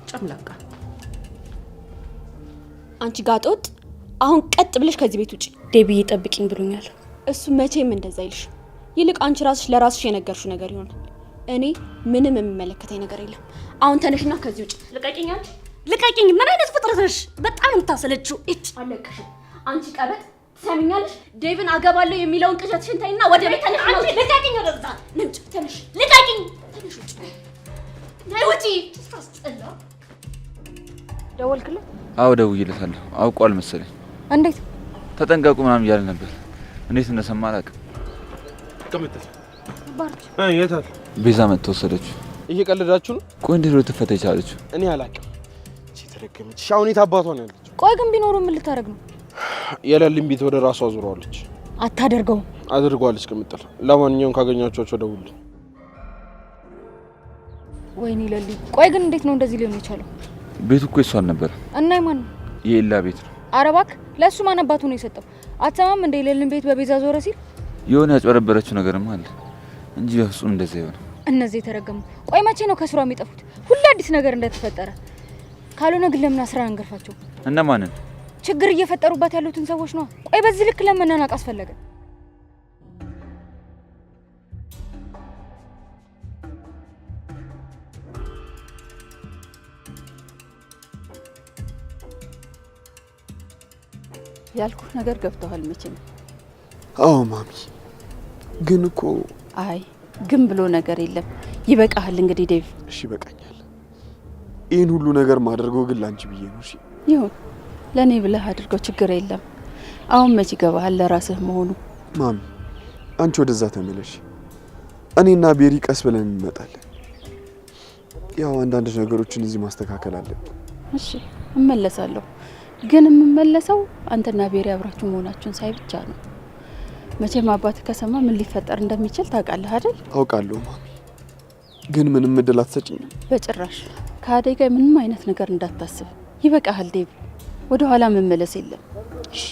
ጨምላቃ አንቺ ጋጦጥ! አሁን ቀጥ ብለሽ ከዚህ ቤት ውጪ። ዴብዬ ጠብቂኝ ብሎኛል። እሱ መቼም እንደዛ ይልሽ። ይልቅ አንቺ ራስሽ ለራስሽ የነገርሽው ነገር ይሆናል። እኔ ምንም የሚመለከተኝ ነገር የለም። አሁን ተነሽና ከዚህ ውጪ። ልቀቂኝ! አንቺ ልቀቂኝ! ምን አይነት ፍጥረት ነሽ? በጣም የምታሰለችው። እጭ አለቀሽ። አንቺ ቀበጥ ትሰሚኛለሽ? ዴቭን አገባለሁ የሚለውን ቅዠትሽን ተይና ወደ ቤት ተነሽ። አንቺ ልቀቂኝ! ወደዛ ነጭ ተነሽ። ልቀቂኝ! ተነሽ ውጪ። ነይ ውጪ! ታስጠላ። ደወልክልኝ? አዎ ደውዬለታለሁ። አውቋል መሰለኝ። እንዴት? ተጠንቀቁ ምናምን እያለ ነበር። እንዴት እንደሰማ አላውቅም። ቅምጥል ባርች የት አለ? ቤዛ መጥታ ወሰደችው። እየቀለዳችሁ ነው? ቆይ እንዴት ነው ልትፈታ የቻለችው? እኔ አላውቅም። እቺ ተረገመች። አሁን የት አባቷ ነው ያለችው? ቆይ ግን ቢኖሩ ምን ልታረግ ነው? የለሊን ቤት ወደ ራሷ አዙረዋለች። አታደርገውም። አድርጓለች። ቅምጥል ለማንኛውም ካገኛቸዋቸው ደውልልኝ። ወይኔ ለሊ። ቆይ ግን እንዴት ነው እንደዚህ ሊሆን የቻለው? ቤቱ እኮ የሷ አልነበረም። እና የማን ነው? የኤላ ቤት ነው። ኧረ እባክህ፣ ለእሱ ማን አባቱ ነው የሰጠው? አትሰማም እንደ የሌልን ቤት በቤዛ ዞረ ሲል? የሆነ ያጭበረበረችው ነገርም አለ እንጂ በፍጹም እንደዚህ አይሆንም። እነዚህ የተረገሙ። ቆይ መቼ ነው ከስሯ የሚጠፉት? ሁሌ አዲስ ነገር እንደተፈጠረ። ካልሆነ ግን ለምን አስራ አንገርፋቸው? እና ማንን? ችግር እየፈጠሩባት ያሉትን ሰዎች ነው። ቆይ በዚህ ልክ ለመናናቅ አስፈለገ? ያልኩህ ነገር ገብቶሃል መቼም? አዎ ማሚ። ግን እኮ አይ ግን ብሎ ነገር የለም። ይበቃሃል እንግዲህ ዴቭ። እሺ ይበቃኛል። ይህን ሁሉ ነገር ማድረገው ግን ላንቺ ብዬ ነው። እሺ ይሁን፣ ለኔ ብለህ አድርገው፣ ችግር የለም። አሁን መች ይገባሃል ለራስህ መሆኑ። ማሚ አንቺ ወደዛ ተመለሽ። እኔና ቤሪ ቀስ ብለን እንመጣለን። ያው አንዳንድ ነገሮችን እዚህ ማስተካከል አለብን። እሺ እመለሳለሁ። ግን የምመለሰው አንተና ቤሪ አብራችሁ መሆናችሁን ሳይ ብቻ ነው። መቼም አባትህ ከሰማ ምን ሊፈጠር እንደሚችል ታውቃለህ አይደል? አውቃለሁ ማሚ። ግን ምንም እድል አትሰጪኝም? በጭራሽ። ከአደይ ጋር ምንም አይነት ነገር እንዳታስብ። ይበቃሃል ዴቭ። ወደ ኋላ መመለስ የለም። እሺ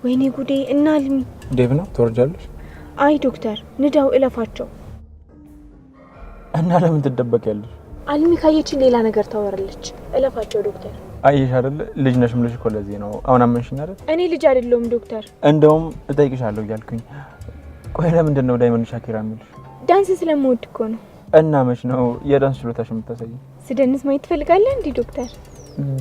ወይኔ ጉዴ! እና አልሚ ዴቭ ነው ትወርጃለሽ? አይ ዶክተር ንዳው እለፋቸው። እና ለምን ትደበቂያለሽ? አልሚ ካየችን ሌላ ነገር ታወራለች። እለፋቸው ዶክተር። አየሽ አይደል ልጅ ነሽ ምልሽ እኮ ለዚህ ነው። አሁን አመንሽኝ አይደል? እኔ ልጅ አይደለሁም ዶክተር። እንደውም እጠይቅሻለሁ እያልኩኝ። ቆይ ለምንድን ነው ዳይመንድ ሻኪራ የሚልሽ? ዳንስ ስለምወድ እኮ ነው። እና መች ነው የዳንስ ችሎታሽ የምታሳይ? ስደንስ ማየት ትፈልጋለህ እንዴ ዶክተር?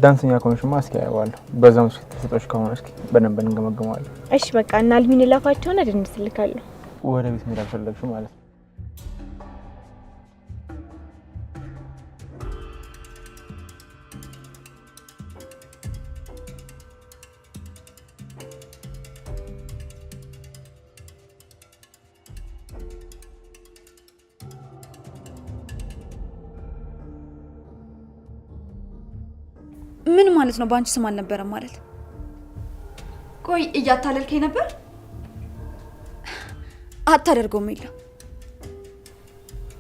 ዳንሰኛ ከሆንሽማ እስኪ አየዋለሁ። በዛም እስኪ ተሰጥቶሽ ከሆነ እስኪ በደንብ እንገመገመዋለን። እሺ በቃ እና አልሚን እላፋቸውና ደንስ ልካለሁ። ወደ ቤት መሄድ አልፈለግሽም ማለት ነው? ምን ማለት ነው? ባንቺ ስም አልነበረም ማለት? ቆይ እያታለልከኝ ነበር? አታደርገውም የለም።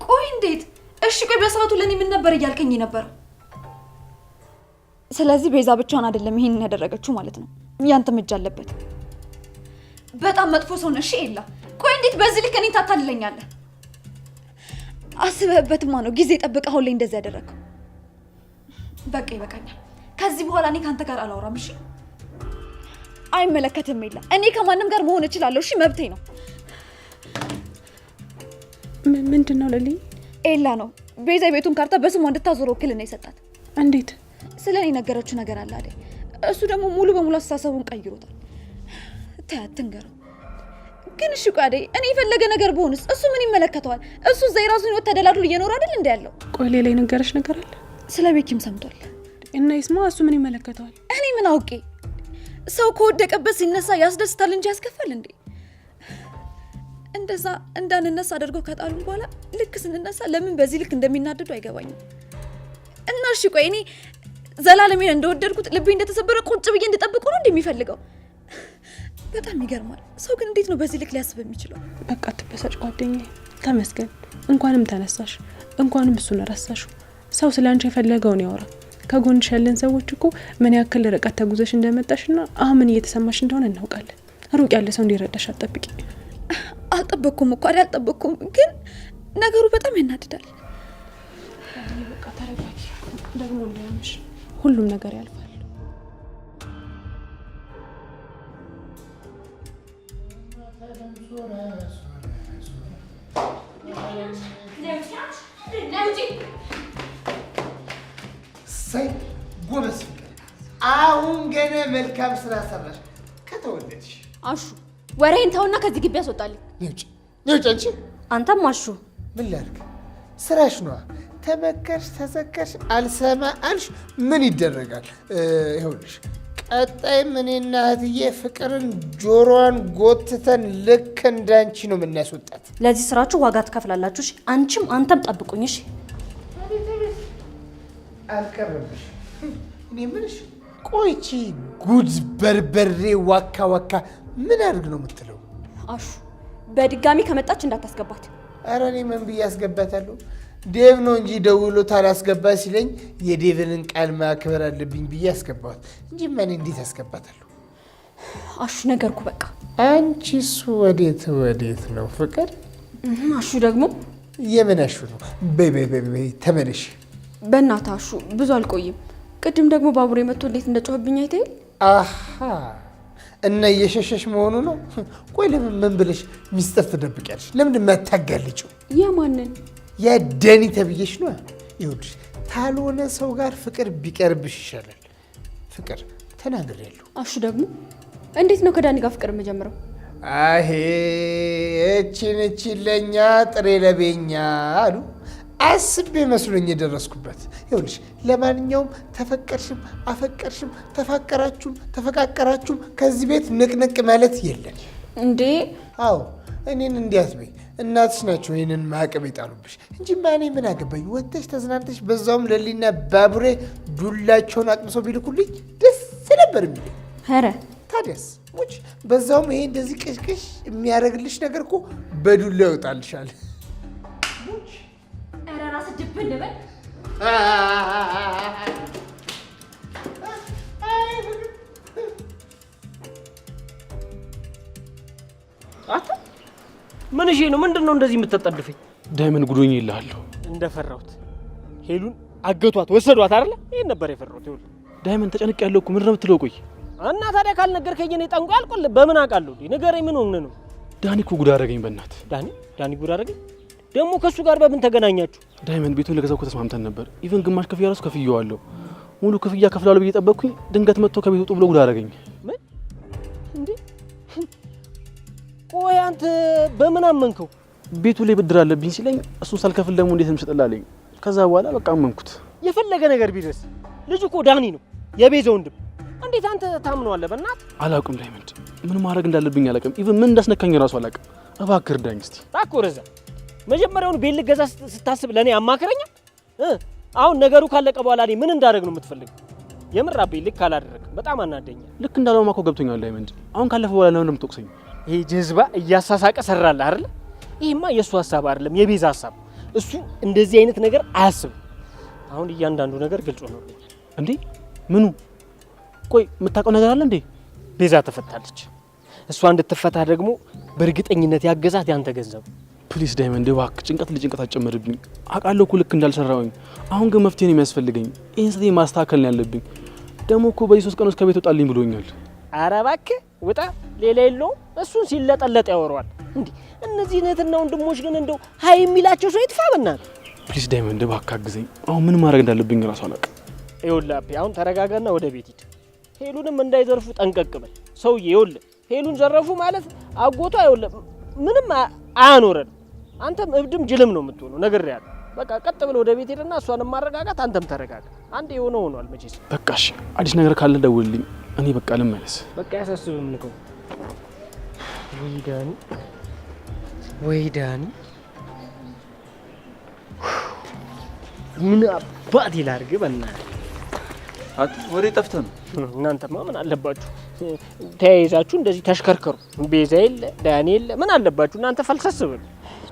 ቆይ እንዴት? እሺ ቆይ በሰዓቱ ለኔ ምን ነበር እያልከኝ ነበር? ስለዚህ ቤዛ ብቻዋን አይደለም ይሄንን ያደረገችው ማለት ነው። ያንተም እጅ አለበት። በጣም መጥፎ ሰው ነሽ ኤላ። ቆይ እንዴት በዚህ ልክ እኔን ታታልለኛለህ? አስበህበትማ ነው ጊዜ ጠብቀህ አሁን ላይ እንደዚህ ያደረገው። በቃ ይበቃኛል። ከዚህ በኋላ እኔ ካንተ ጋር አላወራም። እሺ? አይመለከትም ኤላ። እኔ ከማንም ጋር መሆን እችላለሁ። እሺ? መብቴ ነው። ምንድን ነው ለሊ? ኤላ ነው ቤዛ የቤቱን ካርታ በስሟ እንድታዞር ውክልና የሰጣት። እንዴት? ስለ እኔ ነገረችው ነገር አለ አይደል? እሱ ደግሞ ሙሉ በሙሉ አስተሳሰቡን ቀይሮታል። ተያት ትንገረው። ግን እሺ ቆይ አይደል እኔ የፈለገ ነገር በሆንስ እሱ ምን ይመለከተዋል? እሱ እዛ የራሱን ህይወት ተደላድሎ እየኖረ አይደል እንደ ያለው። ቆይ ሌላ የነገረሽ ነገር አለ? ስለ ቤኪም ሰምቷል። እና ይስማ እሱ ምን ይመለከተዋል? እኔ ምን አውቄ? ሰው ከወደቀበት ሲነሳ ያስደስታል እንጂ ያስከፋል እንዴ? እንደዛ እንዳንነሳ አድርገው ከጣሉን በኋላ ልክ ስንነሳ ለምን በዚህ ልክ እንደሚናደዱ አይገባኝም። እና እሺ ቆይ እኔ ዘላለሜን እንደወደድኩት ልቤ እንደተሰበረ ቁጭ ብዬ እንድጠብቁ ነው እንደሚፈልገው? በጣም ይገርማል። ሰው ግን እንዴት ነው በዚህ ልክ ሊያስብ የሚችለው? በቃ አትበሳጭ ጓደኛዬ። ተመስገን። እንኳንም ተነሳሽ፣ እንኳንም እሱን ረሳሽ። ሰው ስላንቺ የፈለገውን ያወራ። ከጎንሽ ያለን ሰዎች እኮ ምን ያክል ርቀት ተጉዘሽ እንደመጣሽና አሁን ምን እየተሰማሽ እንደሆነ እናውቃለን። ሩቅ ያለ ሰው እንዲረዳሽ አትጠብቂ። አልጠበቅኩም እኮ አልጠበቅኩም፣ ግን ነገሩ በጣም ያናድዳል። በቃ ተረጋጊ። ደግሞ እንዳያምሽ፣ ሁሉም ነገር ያልፋል። ሳይ ጎበዝ ፍቅር፣ አሁን ገና መልካም ስራ ሰራሽ። ከተወለድሽ አሹ ወሬን ተውና ከዚህ ግቢ ያስወጣልኝ። ነውጭ አንቺ አንተም አሹ ምን ላድርግ? ስራሽ ነዋ። ተመከርሽ፣ ተዘከርሽ፣ አልሰማ አልሽ፣ ምን ይደረጋል? ይኸውልሽ ቀጣይም እኔና እህትዬ ፍቅርን ጆሮዋን ጎትተን ልክ እንዳንቺ ነው የምናስወጣት። ለዚህ ስራችሁ ዋጋ ትከፍላላችሁ። እሺ? አንቺም አንተም ጠብቁኝ። እሺ? አልቀረብሽ። እኔ ምንሽ ቆይቺ ጉድ በርበሬ ዋካ ዋካ ምን አድርግ ነው የምትለው? አሹ በድጋሚ ከመጣች እንዳታስገባት። ኧረ እኔ ምን ብዬ አስገባታለሁ? ዴቭ ነው እንጂ ደውሎ ታላስገባ ሲለኝ የዴቭንን ቃል ማክበር አለብኝ ብዬ አስገባዋት እንጂ ማን እንዴት አስገባታለሁ? አሹ ነገርኩ በቃ። አንቺስ ወዴት ወዴት ነው ፍቅር? አሹ ደግሞ የምን አሹ ነው? በይ ተመለሽ። በእናትህ አሹ ብዙ አልቆይም። ቅድም ደግሞ ባቡሬ መጥቶ እንዴት እንደጮህብኝ አይተህ? አሃ እና እየሸሸሽ መሆኑ ነው? ቆይ ለምን ምን ብለሽ ሚስጥር ትደብቂያለሽ? ለምን ማታጋልጪው? የማንን? የደኒ ተብዬሽ ነው። ይኸውልሽ ታልሆነ ሰው ጋር ፍቅር ቢቀርብሽ ይሻላል። ፍቅር ተናግሬያለሁ። አሹ ደግሞ እንዴት ነው ከዳኒ ጋር ፍቅር የምጀምረው? አሄ እቺን ለኛ ጥሬ ለቤኛ አሉ። አስቤ መስሎኝ የደረስኩበት። ይኸውልሽ ለማንኛውም ተፈቀርሽም አፈቀርሽም ተፋቀራችሁም ተፈቃቀራችሁም ከዚህ ቤት ንቅንቅ ማለት የለም እንዴ? አዎ እኔን እንዲያትበይ እናትሽ ናቸው ይህንን ማዕቀብ የጣሉብሽ እንጂ ማኔ ምን አገባኝ? ወጥተሽ ተዝናንተሽ በዛውም ለሊና ባቡሬ ዱላቸውን አቅምሰው ቢልኩልኝ ደስ ነበር የሚለኝ። ኧረ ታዲያስ ሙች በዛውም ይሄ እንደዚህ ቅሽቅሽ የሚያደርግልሽ ነገር እኮ በዱላ ይወጣልሻል። ኧረ ራስህ ድብን በል። አታ ምን እሺ ነው? ምንድነው እንደዚህ የምትጠልፈኝ? ዳይመንድ ጉዶኝ ይልሃለሁ። እንደፈራሁት ሄሉን አገቷት ወሰዷት አይደለ? ይሄን ነበር የፈራሁት። ይኸውልህ ዳይመንድ ተጨንቅ ያለው እኮ ምንድነው የምትለው? ቆይ እና ታዲያ ካልነገርከኝ እኔ ጠንቋ አልቆል በምን አውቃለሁ? ንገረኝ። ምን ሆነ ነው? ዳኒ እኮ ጉድ አደረገኝ። በእናት ዳኒ ጉድ አደረገኝ? ደግሞ ከሱ ጋር በምን ተገናኛችሁ? ዳይመንድ ቤቱን ለገዛው እኮ ተስማምተን ነበር። ኢቨን ግማሽ ክፍያ ራሱ ከፍዬዋለሁ። ሙሉ ክፍያ ከፍላለሁ ብዬ ጠበቅኩኝ። ድንገት መጥቶ ከቤት ወጡ ብሎ ጉድ አደረገኝ። ምን እንዴ? ቆይ አንተ በምን አመንከው? ቤቱ ላይ ብድር አለብኝ ሲለኝ እሱን ሳልከፍል ደግሞ እንዴት እንሰጥላለኝ? ከዛ በኋላ በቃ አመንኩት። የፈለገ ነገር ቢደርስ ልጅ እኮ ዳኒ ነው የቤዛ ወንድም። እንዴት አንተ ታምነዋለህ? በእናትህ አላውቅም ዳይመንድ፣ ምን ማድረግ እንዳለብኝ አላውቅም። ኢቨን ምን እንዳስነካኝ ራሱ አላውቅም። እባክህ እርዳኝ እስቲ። እባክህ ወረዛ መጀመሪያውን ቤት ልገዛ ስታስብ ለኔ አማክረኛ። አሁን ነገሩ ካለቀ በኋላ እኔ ምን እንዳደረግ ነው የምትፈልገው? የምር አቤ ልክ አላደረግም። በጣም አናደኛል። ልክ እንዳልሆንኩ እኮ ገብቶኛል ዳይመንድ። አሁን ካለፈ በኋላ ለምን እንደምትወቅሰኝ? ይሄ ጀዝባ እያሳሳቀ ሰራልህ አይደል? ይሄማ የእሱ ሀሳብ አይደለም የቤዛ ሀሳብ። እሱ እንደዚህ አይነት ነገር አያስብም። አሁን እያንዳንዱ ነገር ግልጽ ሆኖልኛል። እንዴ ምኑ? ቆይ የምታውቀው ነገር አለ እንዴ? ቤዛ ተፈታለች። እሷ እንድትፈታ ደግሞ በእርግጠኝነት ያገዛት ያንተ ገንዘብ። ፕሊስ ዳይመንድ እባክህ ጭንቀት ለጭንቀት አጨምርብኝ። አውቃለሁ እኮ ልክ እንዳልሰራሁኝ። አሁን ግን መፍትሄ ነው የሚያስፈልገኝ። ይህን ስህተቴን ማስተካከል ነው ያለብኝ። ደግሞ እኮ በዚህ 3 ቀን ውስጥ ከቤት ወጣልኝ ብሎኛል። ኧረ እባክህ ውጣ። ሌላ የለውም። እሱን ሲለጠለጥ ያወራዋል። እንዴ እነዚህ እህትና ወንድሞች ግን እንደው ሀይ የሚላቸው ሰው ይጥፋ በእናትህ። ፕሊስ ዳይመንድ እባክህ አግዘኝ። አሁን ምን ማድረግ እንዳለብኝ እራሱ አላውቅም። ይኸውልህ አቤ አሁን ተረጋጋና ወደ ቤት ሂድ። ሄሉንም እንዳይዘርፉ ጠንቀቅ በል። ሰውዬ ይኸውልህ ሄሉን ዘረፉ ማለት አጎቷ ይኸውልህ ምንም አያኖረን። አንተም እብድም ጅልም ነው የምትሆነው። ነግሬሃለሁ። በቃ ቀጥ ብለህ ወደ ቤት ሄድና እሷንም ማረጋጋት፣ አንተም ተረጋጋ። አንዴ የሆነው ሆኗል መቼስ። በቃ እሺ፣ አዲስ ነገር ካለ ደውልልኝ። እኔ በቃ ልመለስ። በቃ ያሳስብም ንከው። ወይ ዳኒ ምን አባት ይላርግ በእናትህ። ወሬ ጠፍተህ ነው? እናንተማ ምን አለባችሁ ተያይዛችሁ እንደዚህ ተሽከርከሩ። ቤዛ የለ ዳኒ የለ ምን አለባችሁ እናንተ ፈልሰስ በሉ።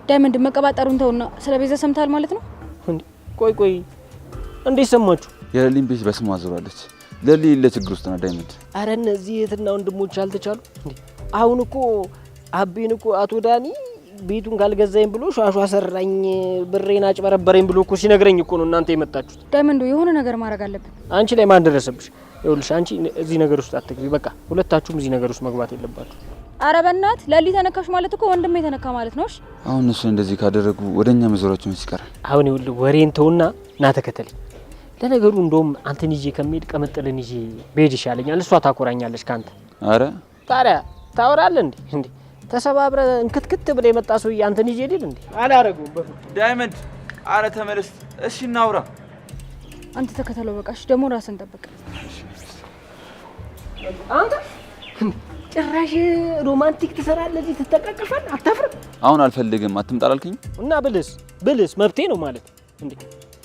ዳይመንድ መቀባጠሩን ተውና ስለ ቤዛ ሰምታል ማለት ነው እንዴ? ቆይ እንዴት ሰማችሁ? የሌሊን ቤት በስሟ አዙራለች። ለሊ ለችግር ውስጥ ነው ዳይመንድ። አረ እነዚህ እህትና ወንድሞች አልተቻሉ እንዴ? አሁን እኮ አቤን እኮ አቶ ዳኒ ቤቱን ካልገዛኝ ብሎ ሻሿ ሰራኝ ብሬን አጭበረበረኝ ብሎ እኮ ሲነግረኝ እኮ ነው እናንተ የመጣችሁት። ዳይመንድ የሆነ ነገር ማድረግ አለብን። አንቺ ላይ ማን ደረሰብሽ? ይኸውልሽ አንቺ እዚህ ነገር ውስጥ አትግቢ። በቃ ሁለታችሁም እዚህ ነገር ውስጥ መግባት የለባችሁ። አረ በእናት ለሊ ተነካሽ ማለት እኮ ወንድሜ ተነካ ማለት ነው። እሺ አሁን እሱ እንደዚህ ካደረጉ ወደኛ መዞራቸው ምን ይቀራል? አሁን ይኸውልህ ወሬን ተውና ና ተከተለኝ። ለነገሩ እንደውም አንተን ይዤ ከመሄድ ቀመጥልን ይዤ ብሄድ ይሻለኛል። እሷ ታኮራኛለች ካንተ። አረ ታዲያ ታወራለህ እንዴ? ተሰባብረ እንክትክት ብለ የመጣ ሰውዬ አንተን ይዤ ሄድ እንዴ? አላረገውም በፍጹም። ዳይመንድ አረ ተመለስ። እሺ እናውራ። አንተ ተከተለው በቃ። እሺ ደግሞ ራስን ጠብቅ። አንተ ጭራሽ ሮማንቲክ ትሰራለህ እዚህ ትተቃቀፋለህ። አታፍርም? አሁን አልፈልግም አትምጣ አላልከኝ? እና ብልስ መብቴ ነው ማለት እንዴ?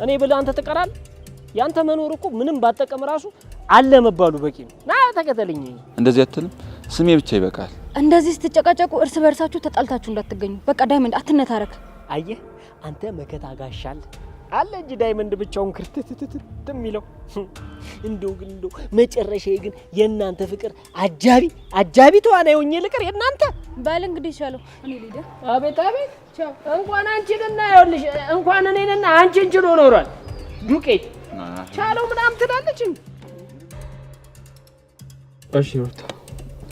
እኔ ብለህ አንተ ትቀራለህ? ያንተ መኖር እኮ ምንም ባጠቀም ራሱ አለ መባሉ በቂ ነው። ና ተከተለኝ። እንደዚህ አትልም? ስሜ ብቻ ይበቃል። እንደዚህ ስትጨቃጨቁ እርስ በርሳችሁ ተጣልታችሁ እንዳትገኙ። በቃ ዳይመንድ አትነታረክ። አየህ አንተ መከታ ጋሻል አለ እንጂ ዳይመንድ ብቻውን ክርትትትት የሚለው እንደው መጨረሻዬ ግን የእናንተ ፍቅር አጃቢ ተዋናይ ሆኜ ልቅር የእናንተ ባል እንግዲህ ቻለው። እኔ ልሂድ። አቤት ቻው። እንኳን አንቺንና ይኸውልሽ እንኳን እኔንና አንቺን ችሎ ኖሯል። ዱቄት ቻለው ምናምን ትላለች እንዴ? እሺ ወጣ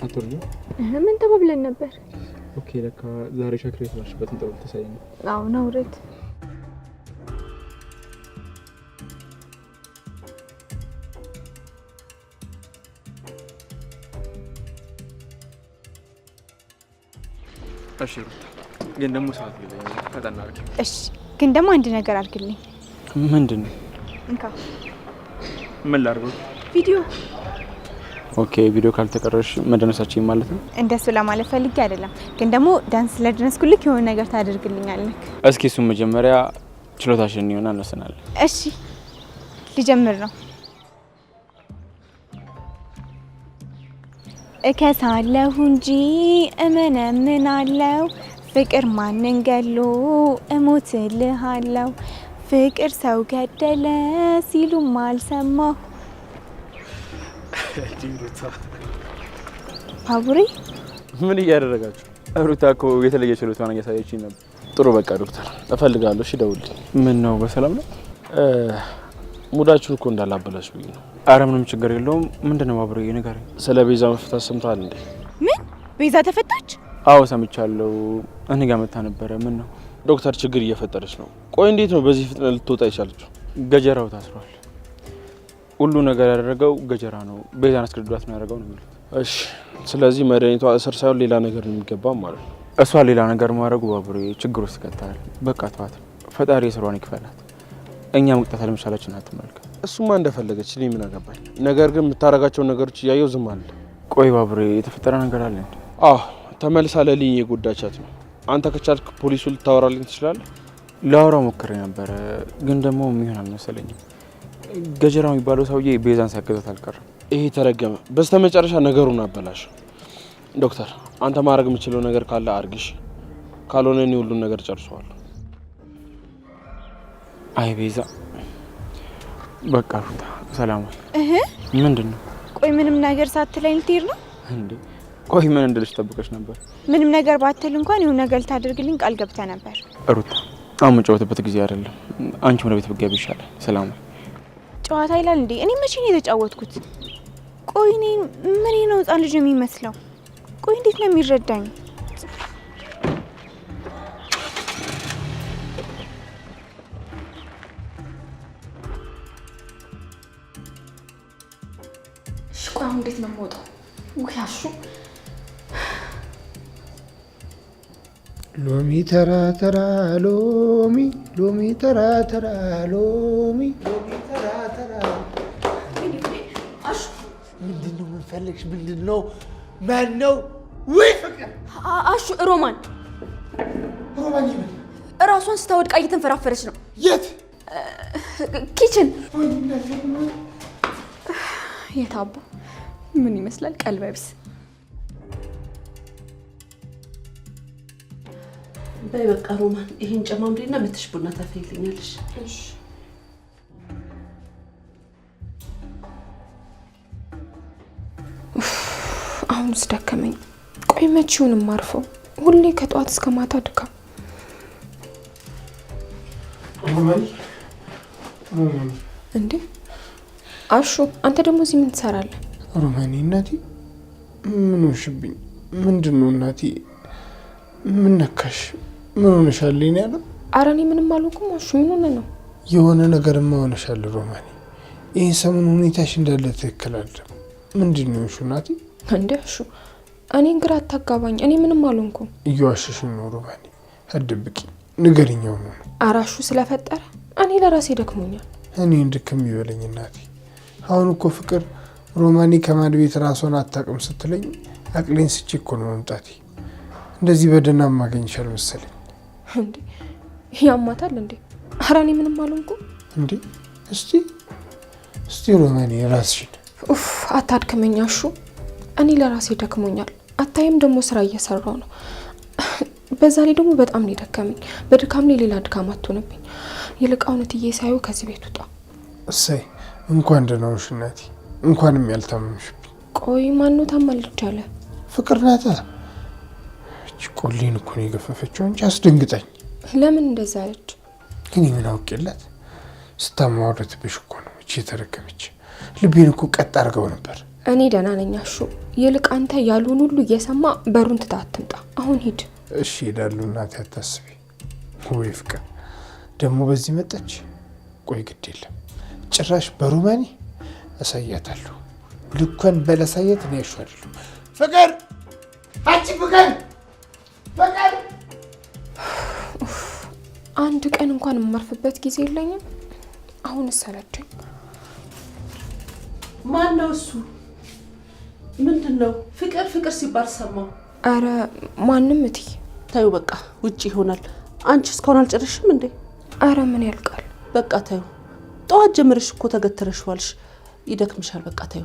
አትወርጂ። ምን ተባብለን ነበር? ኦኬ ለካ ዛሬ ሸክሬት ማሽበት እንጠው ተሳይኝ። አዎ ነው ረት እሺ ግን ደግሞ ሰዓት ይለኝ ፈጣን አድርጊ። እሺ ግን ደግሞ አንድ ነገር አድርግልኝ። ምንድን ነው? እንካ። ምን ላድርገው? ቪዲዮ። ኦኬ ቪዲዮ ካልተቀረሽ መደነሳችን ማለት ነው? እንደሱ ለማለት ፈልጌ አይደለም፣ ግን ደግሞ ዳንስ ስለደነስኩልክ የሆነ ነገር ታደርግልኛለህ። እስኪ እሱን መጀመሪያ ችሎታሽን ይሆናል እንወስናለን። እሺ ልጀምር ነው። እከሳለሁ እንጂ እመነምናለሁ፣ ፍቅር ማንን ገሎ እሞትልሃለሁ፣ ፍቅር ሰው ገደለ ሲሉም አልሰማሁ። ባቡሬ ምን እያደረጋችሁ? ሩታ እኮ የተለየ ችሎታዋን እያሳየችኝ ነበር። ጥሩ በቃ ዶክተር እፈልጋለሁ። እሺ ደውልልኝ። ምን ነው በሰላም ነው? ሙዳችሁ እኮ እንዳላበላሽብኝ ነው። አረ ምንም ችግር የለውም። ምንድነው ባቡሬ ንገረኝ። ስለ ቤዛ መፈታት ሰምተሃል እንዴ? ምን ቤዛ ተፈታች? አዎ ሰምቻለሁ። እኔ ጋር መታ ነበረ። ምን ነው? ዶክተር ችግር እየፈጠረች ነው። ቆይ እንዴት ነው በዚህ ፍጥነት ልትወጣ የቻለችው? ገጀራው ታስሯል። ሁሉ ነገር ያደረገው ገጀራ ነው። ቤዛን አስገድዷት ነው ያደረገው ነው የሚሉት። እሺ ስለዚህ መድኃኒቷ እስር ሳይሆን ሌላ ነገር ነው የሚገባው ማለት ነው። እሷ ሌላ ነገር ማድረጉ ባቡሬ ችግር ውስጥ ይከታል። በቃ ተዋት። ፈጣሪ የስሯን ይክፈላት። እኛ መቅጣት አለመቻላችን አትመልከት። እሱማ እንደፈለገች እኔ ምን አገባኝ። ነገር ግን የምታረጋቸውን ነገሮች እያየው ዝም አለ። ቆይ ባቡሬ የተፈጠረ ነገር አለ እንዴ? አዎ ተመልሳ ለልኝ የጎዳቻት ነው። አንተ ከቻልክ ፖሊሱ ልታወራልኝ ትችላለህ? ላወራው ሞክሬ ነበረ፣ ግን ደግሞ የሚሆን አልመሰለኝም። ገጀራው የሚባለው ሰውዬ ቤዛን ሲያገዛት አልቀረም። ይሄ ተረገመ። በስተመጨረሻ ነገሩን አበላሽ። ዶክተር አንተ ማድረግ የምችለው ነገር ካለ አርግሽ፣ ካልሆነ እኔ ሁሉን ነገር ጨርሰዋለሁ። አይ ቤዛ በቃ ሩታ ሰላም ወይ? ምንድን ነው? ቆይ ምንም ነገር ሳትለኝ ልትሄድ ነው እንዴ? ቆይ ምን እንድልሽ ጠብቀሽ ነበር? ምንም ነገር ባትል እንኳን የሆነ ነገር ልታደርግልኝ ቃል ገብተህ ነበር። ሩታ አሁን የምጫወትበት ጊዜ አይደለም። አንቺ ወደ ቤት ብትገቢ ይሻላል። ሰላም ወይ? ጨዋታ ይላል እንዴ? እኔ መቼ ነው የተጫወትኩት? ቆይ እኔ ምን ነው ህፃን ልጅ የሚመስለው? ቆይ እንዴት ነው የሚረዳኝ? ቆይ አሁን እንዴት ነው የምወጣው? ወይ አሹ ሎሚ ተራ ተራ ሎሚ ሎሚ ተራ ተራ ሎሚ ሎሚ ተራ ተራ። አሹ ምንድን ነው የምንፈልግሽ? ምንድን ነው? ማን ነው? ወይ ፍቅር አሹ ሮማን ሮማን ይምን እራሷን ስታወድቃ እየተንፈራፈረች ነው። የት? ኪችን። የታባ ምን ይመስላል? ቀልበቢስ። በይ በቃ ሮማን ይሄን ጨማምሪና መተሽ ቡና ታፈይልኛለሽ። እሺ። አሁንስ ደከመኝ። ቆይ መቼውን ማርፈው? ሁሌ ከጧት እስከ ማታ ድካም። ሮማን እንዴ አሹ፣ አንተ ደግሞ እዚህ ምን ትሰራለህ? ሮማን እናቴ ምን ሆንሽብኝ? ምንድን ነው እናቴ? ምን ነካሽ? ምን ሆነሻል? እኔ ያለው ኧረ እኔ ምንም አልሆንኩም። አሹ ምን ሆነ ነው? የሆነ ነገርማ ሆነሻል ሮማን። ይሄን ሰሞን ሁኔታሽ እንዳለ ትክክል አይደለም። ምንድን ነው እናቴ? እንዴ አሹ፣ እኔን ግራ አታጋባኝ። እኔ ምንም አልሆንኩም። እየዋሸሽኝ ነው ሮማን። አትደብቂ፣ ንገሪኛው ነው። ኧረ አሹ ስለፈጠረ እኔ ለራሴ ደክሞኛል። እኔ እንድክም ይበለኝ እናቴ። አሁን እኮ ፍቅር ሮማኒ ከማድ ቤት ራሷን አታውቅም ስትለኝ አቅሌን ስቼ እኮ ነው መምጣቴ። እንደዚህ በደህና ማገኝሻል መሰለኝ። እንዴ ያማታል እንዴ? ኧረ እኔ ምንም አልሆንኩም። እንዴ እስቲ ሮማኒ ራስሽን ኡፍ አታድክመኝ አሹ። እኔ ለራሴ ደክሞኛል። አታይም ደግሞ ስራ እየሰራው ነው። በዛ ላይ ደግሞ በጣም ነው የደከመኝ። በድካም ላይ ሌላ ድካም አትሆንብኝ። ይልቅ እውነትዬ ሳዩ ከዚህ ቤት ውጣ። እሰይ እንኳን ደህና ነሽ እናቴ። እንኳንም ያልታመምሽብኝ። ቆይ ማነው ታማልጅ አለ? ፍቅር ናታ። እቺ ቆሌን እኮ ነው የገፈፈችው እንጂ አስደንግጣኝ። ለምን እንደዛ አለች? ግን ምን አውቄላት? ስታማወረትብሽ እኮ ነው እቺ የተረከመች። ልቤን እኮ ቀጥ አድርገው ነበር። እኔ ደህና ነኝ አሹ። ይልቅ አንተ ያሉን ሁሉ እየሰማ በሩን ትታ አትምጣ። አሁን ሂድ። እሺ ሄዳለሁ እናቴ፣ አታስቢ። ወይ ፍቅር ደግሞ በዚህ መጣች። ቆይ ግድ የለም ጭራሽ በሮማኒ አሳያታለሁ። ልኳን በላሳየት ነው ያሻለሁ። ፍቅር አንቺ ፍቅር ፍቅር አንድ ቀን እንኳን የማርፍበት ጊዜ የለኝም። አሁን ሰለቸኝ። ማን ነው እሱ? ምንድን ነው? ፍቅር ፍቅር ሲባል ሰማሁ። አረ ማንም እትዬ። ታዩ በቃ ውጪ ይሆናል። አንቺ እስካሁን አልጨረሽም እንዴ? አረ ምን ያልቃል? በቃ ታዩ። ጠዋት ጀምረሽ እኮ ተገተረሽዋልሽ። ይደክምሻል። በቃ ታዩ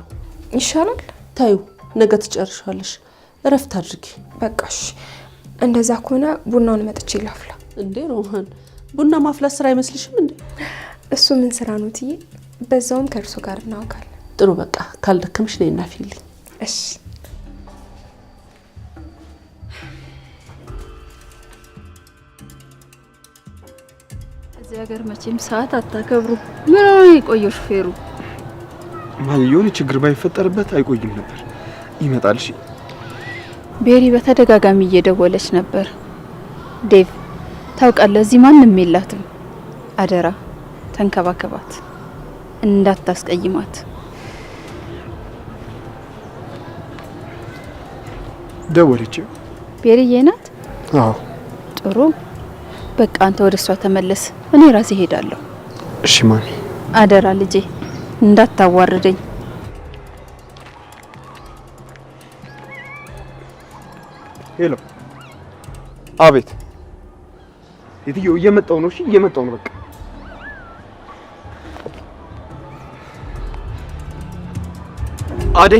ይሻላል። ታዩ ነገ ትጨርሻለሽ። እረፍት አድርጊ። በቃሽ። እንደዛ ከሆነ ቡናውን መጥቼ ላፍላ። እንዴ ሮማን፣ ቡና ማፍላት ስራ አይመስልሽም እንዴ? እሱ ምን ስራ ነው እትዬ? በዛውም ከእርሶ ጋር እናውቃለን። ጥሩ በቃ ካልደከምሽ ነይ እናፊልኝ። እሺ እዚህ ሀገር መቼም ሰዓት አታከብሩ። ምን ነው የቆየው ሹፌሩ? ማን የሆነ ችግር ባይፈጠርበት አይቆይም ነበር። ይመጣል። እሺ ቤሪ በተደጋጋሚ እየደወለች ነበር። ዴቭ ታውቃለህ፣ እዚህ ማንም የላትም። አደራ ተንከባከባት፣ እንዳታስቀይማት። ደወለች? ቤሪዬ ናት? አዎ። ጥሩ በቃ አንተ ወደ እሷ ተመለስ፣ እኔ ራሴ ሄዳለሁ። እሺ ማን? አደራ ልጄ እንዳታዋርደኝ። ሄሎ። አቤት። የትየው እየመጣው ነው። እሺ እየመጣው ነው። በቃ አዴ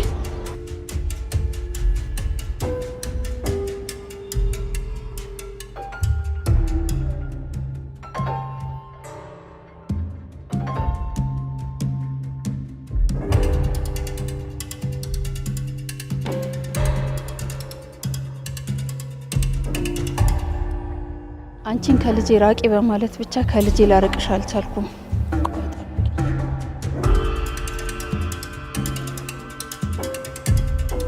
አንቺን ከልጄ ራቂ በማለት ብቻ ከልጄ ላርቅሽ አልቻልኩም።